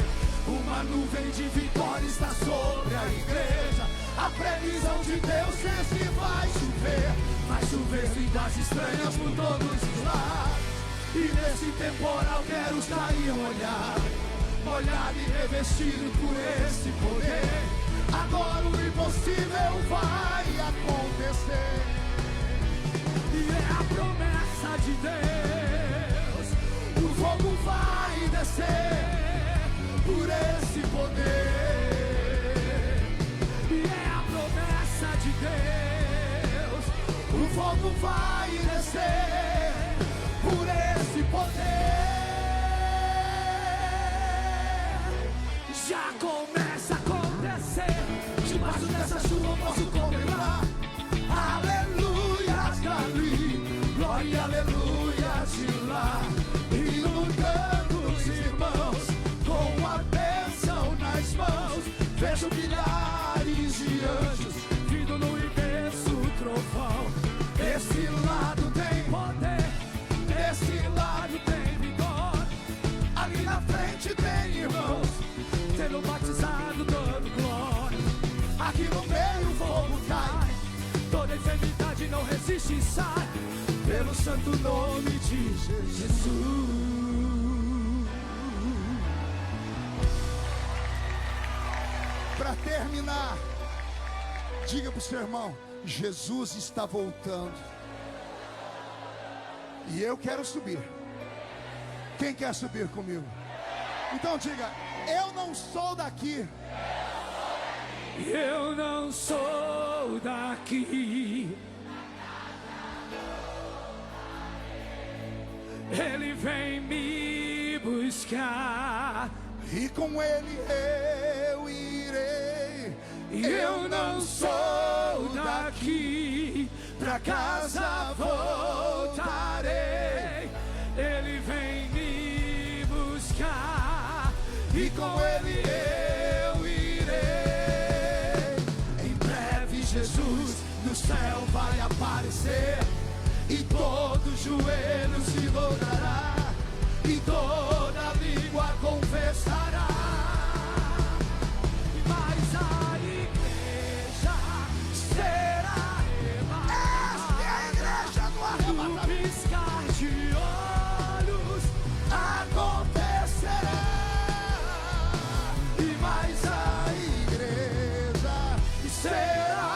Uma nuvem de vitória está sobre a igreja. A previsão de Deus é que vai chover línguas estranhas por todos os lados. E nesse temporal quero sair molhado e revestido por esse poder. Agora o impossível vai acontecer. E é a promessa de Deus. O fogo vai descer por esse poder. E é a promessa de Deus. O fogo vai descer por esse poder. Já começa a acontecer. Debaixo dessa chuva eu posso contemplar. Aleluia dali, glória, aleluia de lá. Inundando os irmãos com a bênção nas mãos. Vejo milhares de anjos vindo no imenso trovão. Desse lado tem poder, desse lado tem vigor. Ali na frente tem irmãos sendo batizado, dando glória. Aqui no meio o fogo cai, toda enfermidade não resiste e sai, pelo santo nome de Jesus. Para terminar, diga para o seu irmão: Jesus está voltando. E eu quero subir. Quem quer subir comigo? Então diga: eu não sou daqui. Eu não sou daqui. Ele vem me buscar E com ele eu irei. Eu não sou daqui, pra casa voltarei. Ele vem me buscar e com ele eu irei. Em breve Jesus no céu vai aparecer e todo joelho se dobrará e toda língua confessará. Mas a igreja será arrebatada. Esta é a igreja do arrebatamento. No piscar de olhos acontecerá. E mais a igreja Será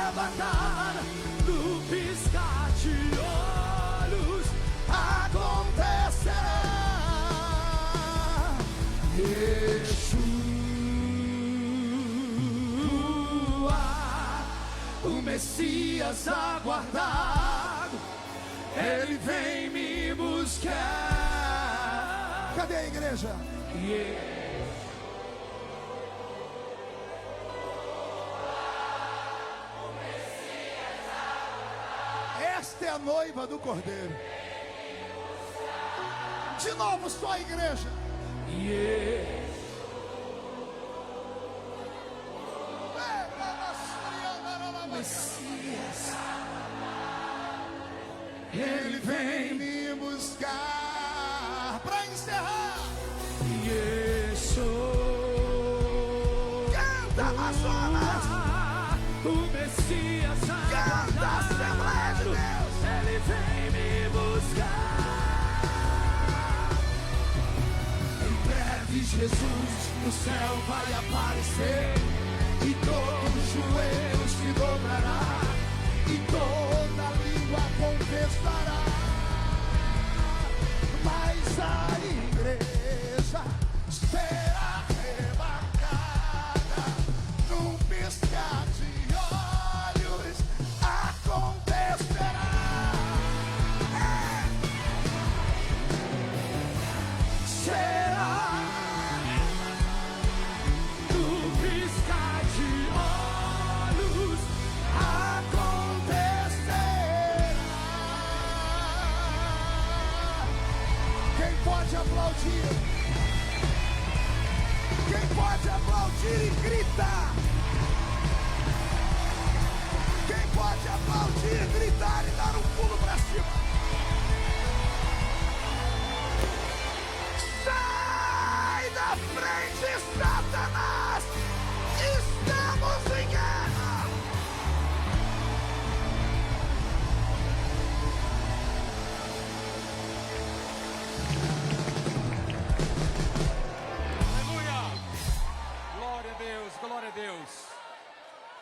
arrebatada. No piscar de olhos acontecerá. Yeshua, o Messias aguardado, ele vem me buscar. Cadê a igreja? Esta é a noiva do Cordeiro. De novo, só a igreja. Messias, Ele vem me buscar. Para encerrar, canta, Amazonas. o Messias Canta, Assembleia de Deus. ele vem me buscar. Em breve Jesus no céu vai aparecer e todo joelho se dobrará e toda língua confessará. Mas a igreja será arrebatada num piscar de olhos. Acontecerá. Será no piscar de olhos Acontecerá. Quem pode aplaudir? Quem pode aplaudir e gritar? Quem pode aplaudir, gritar e dar um pulo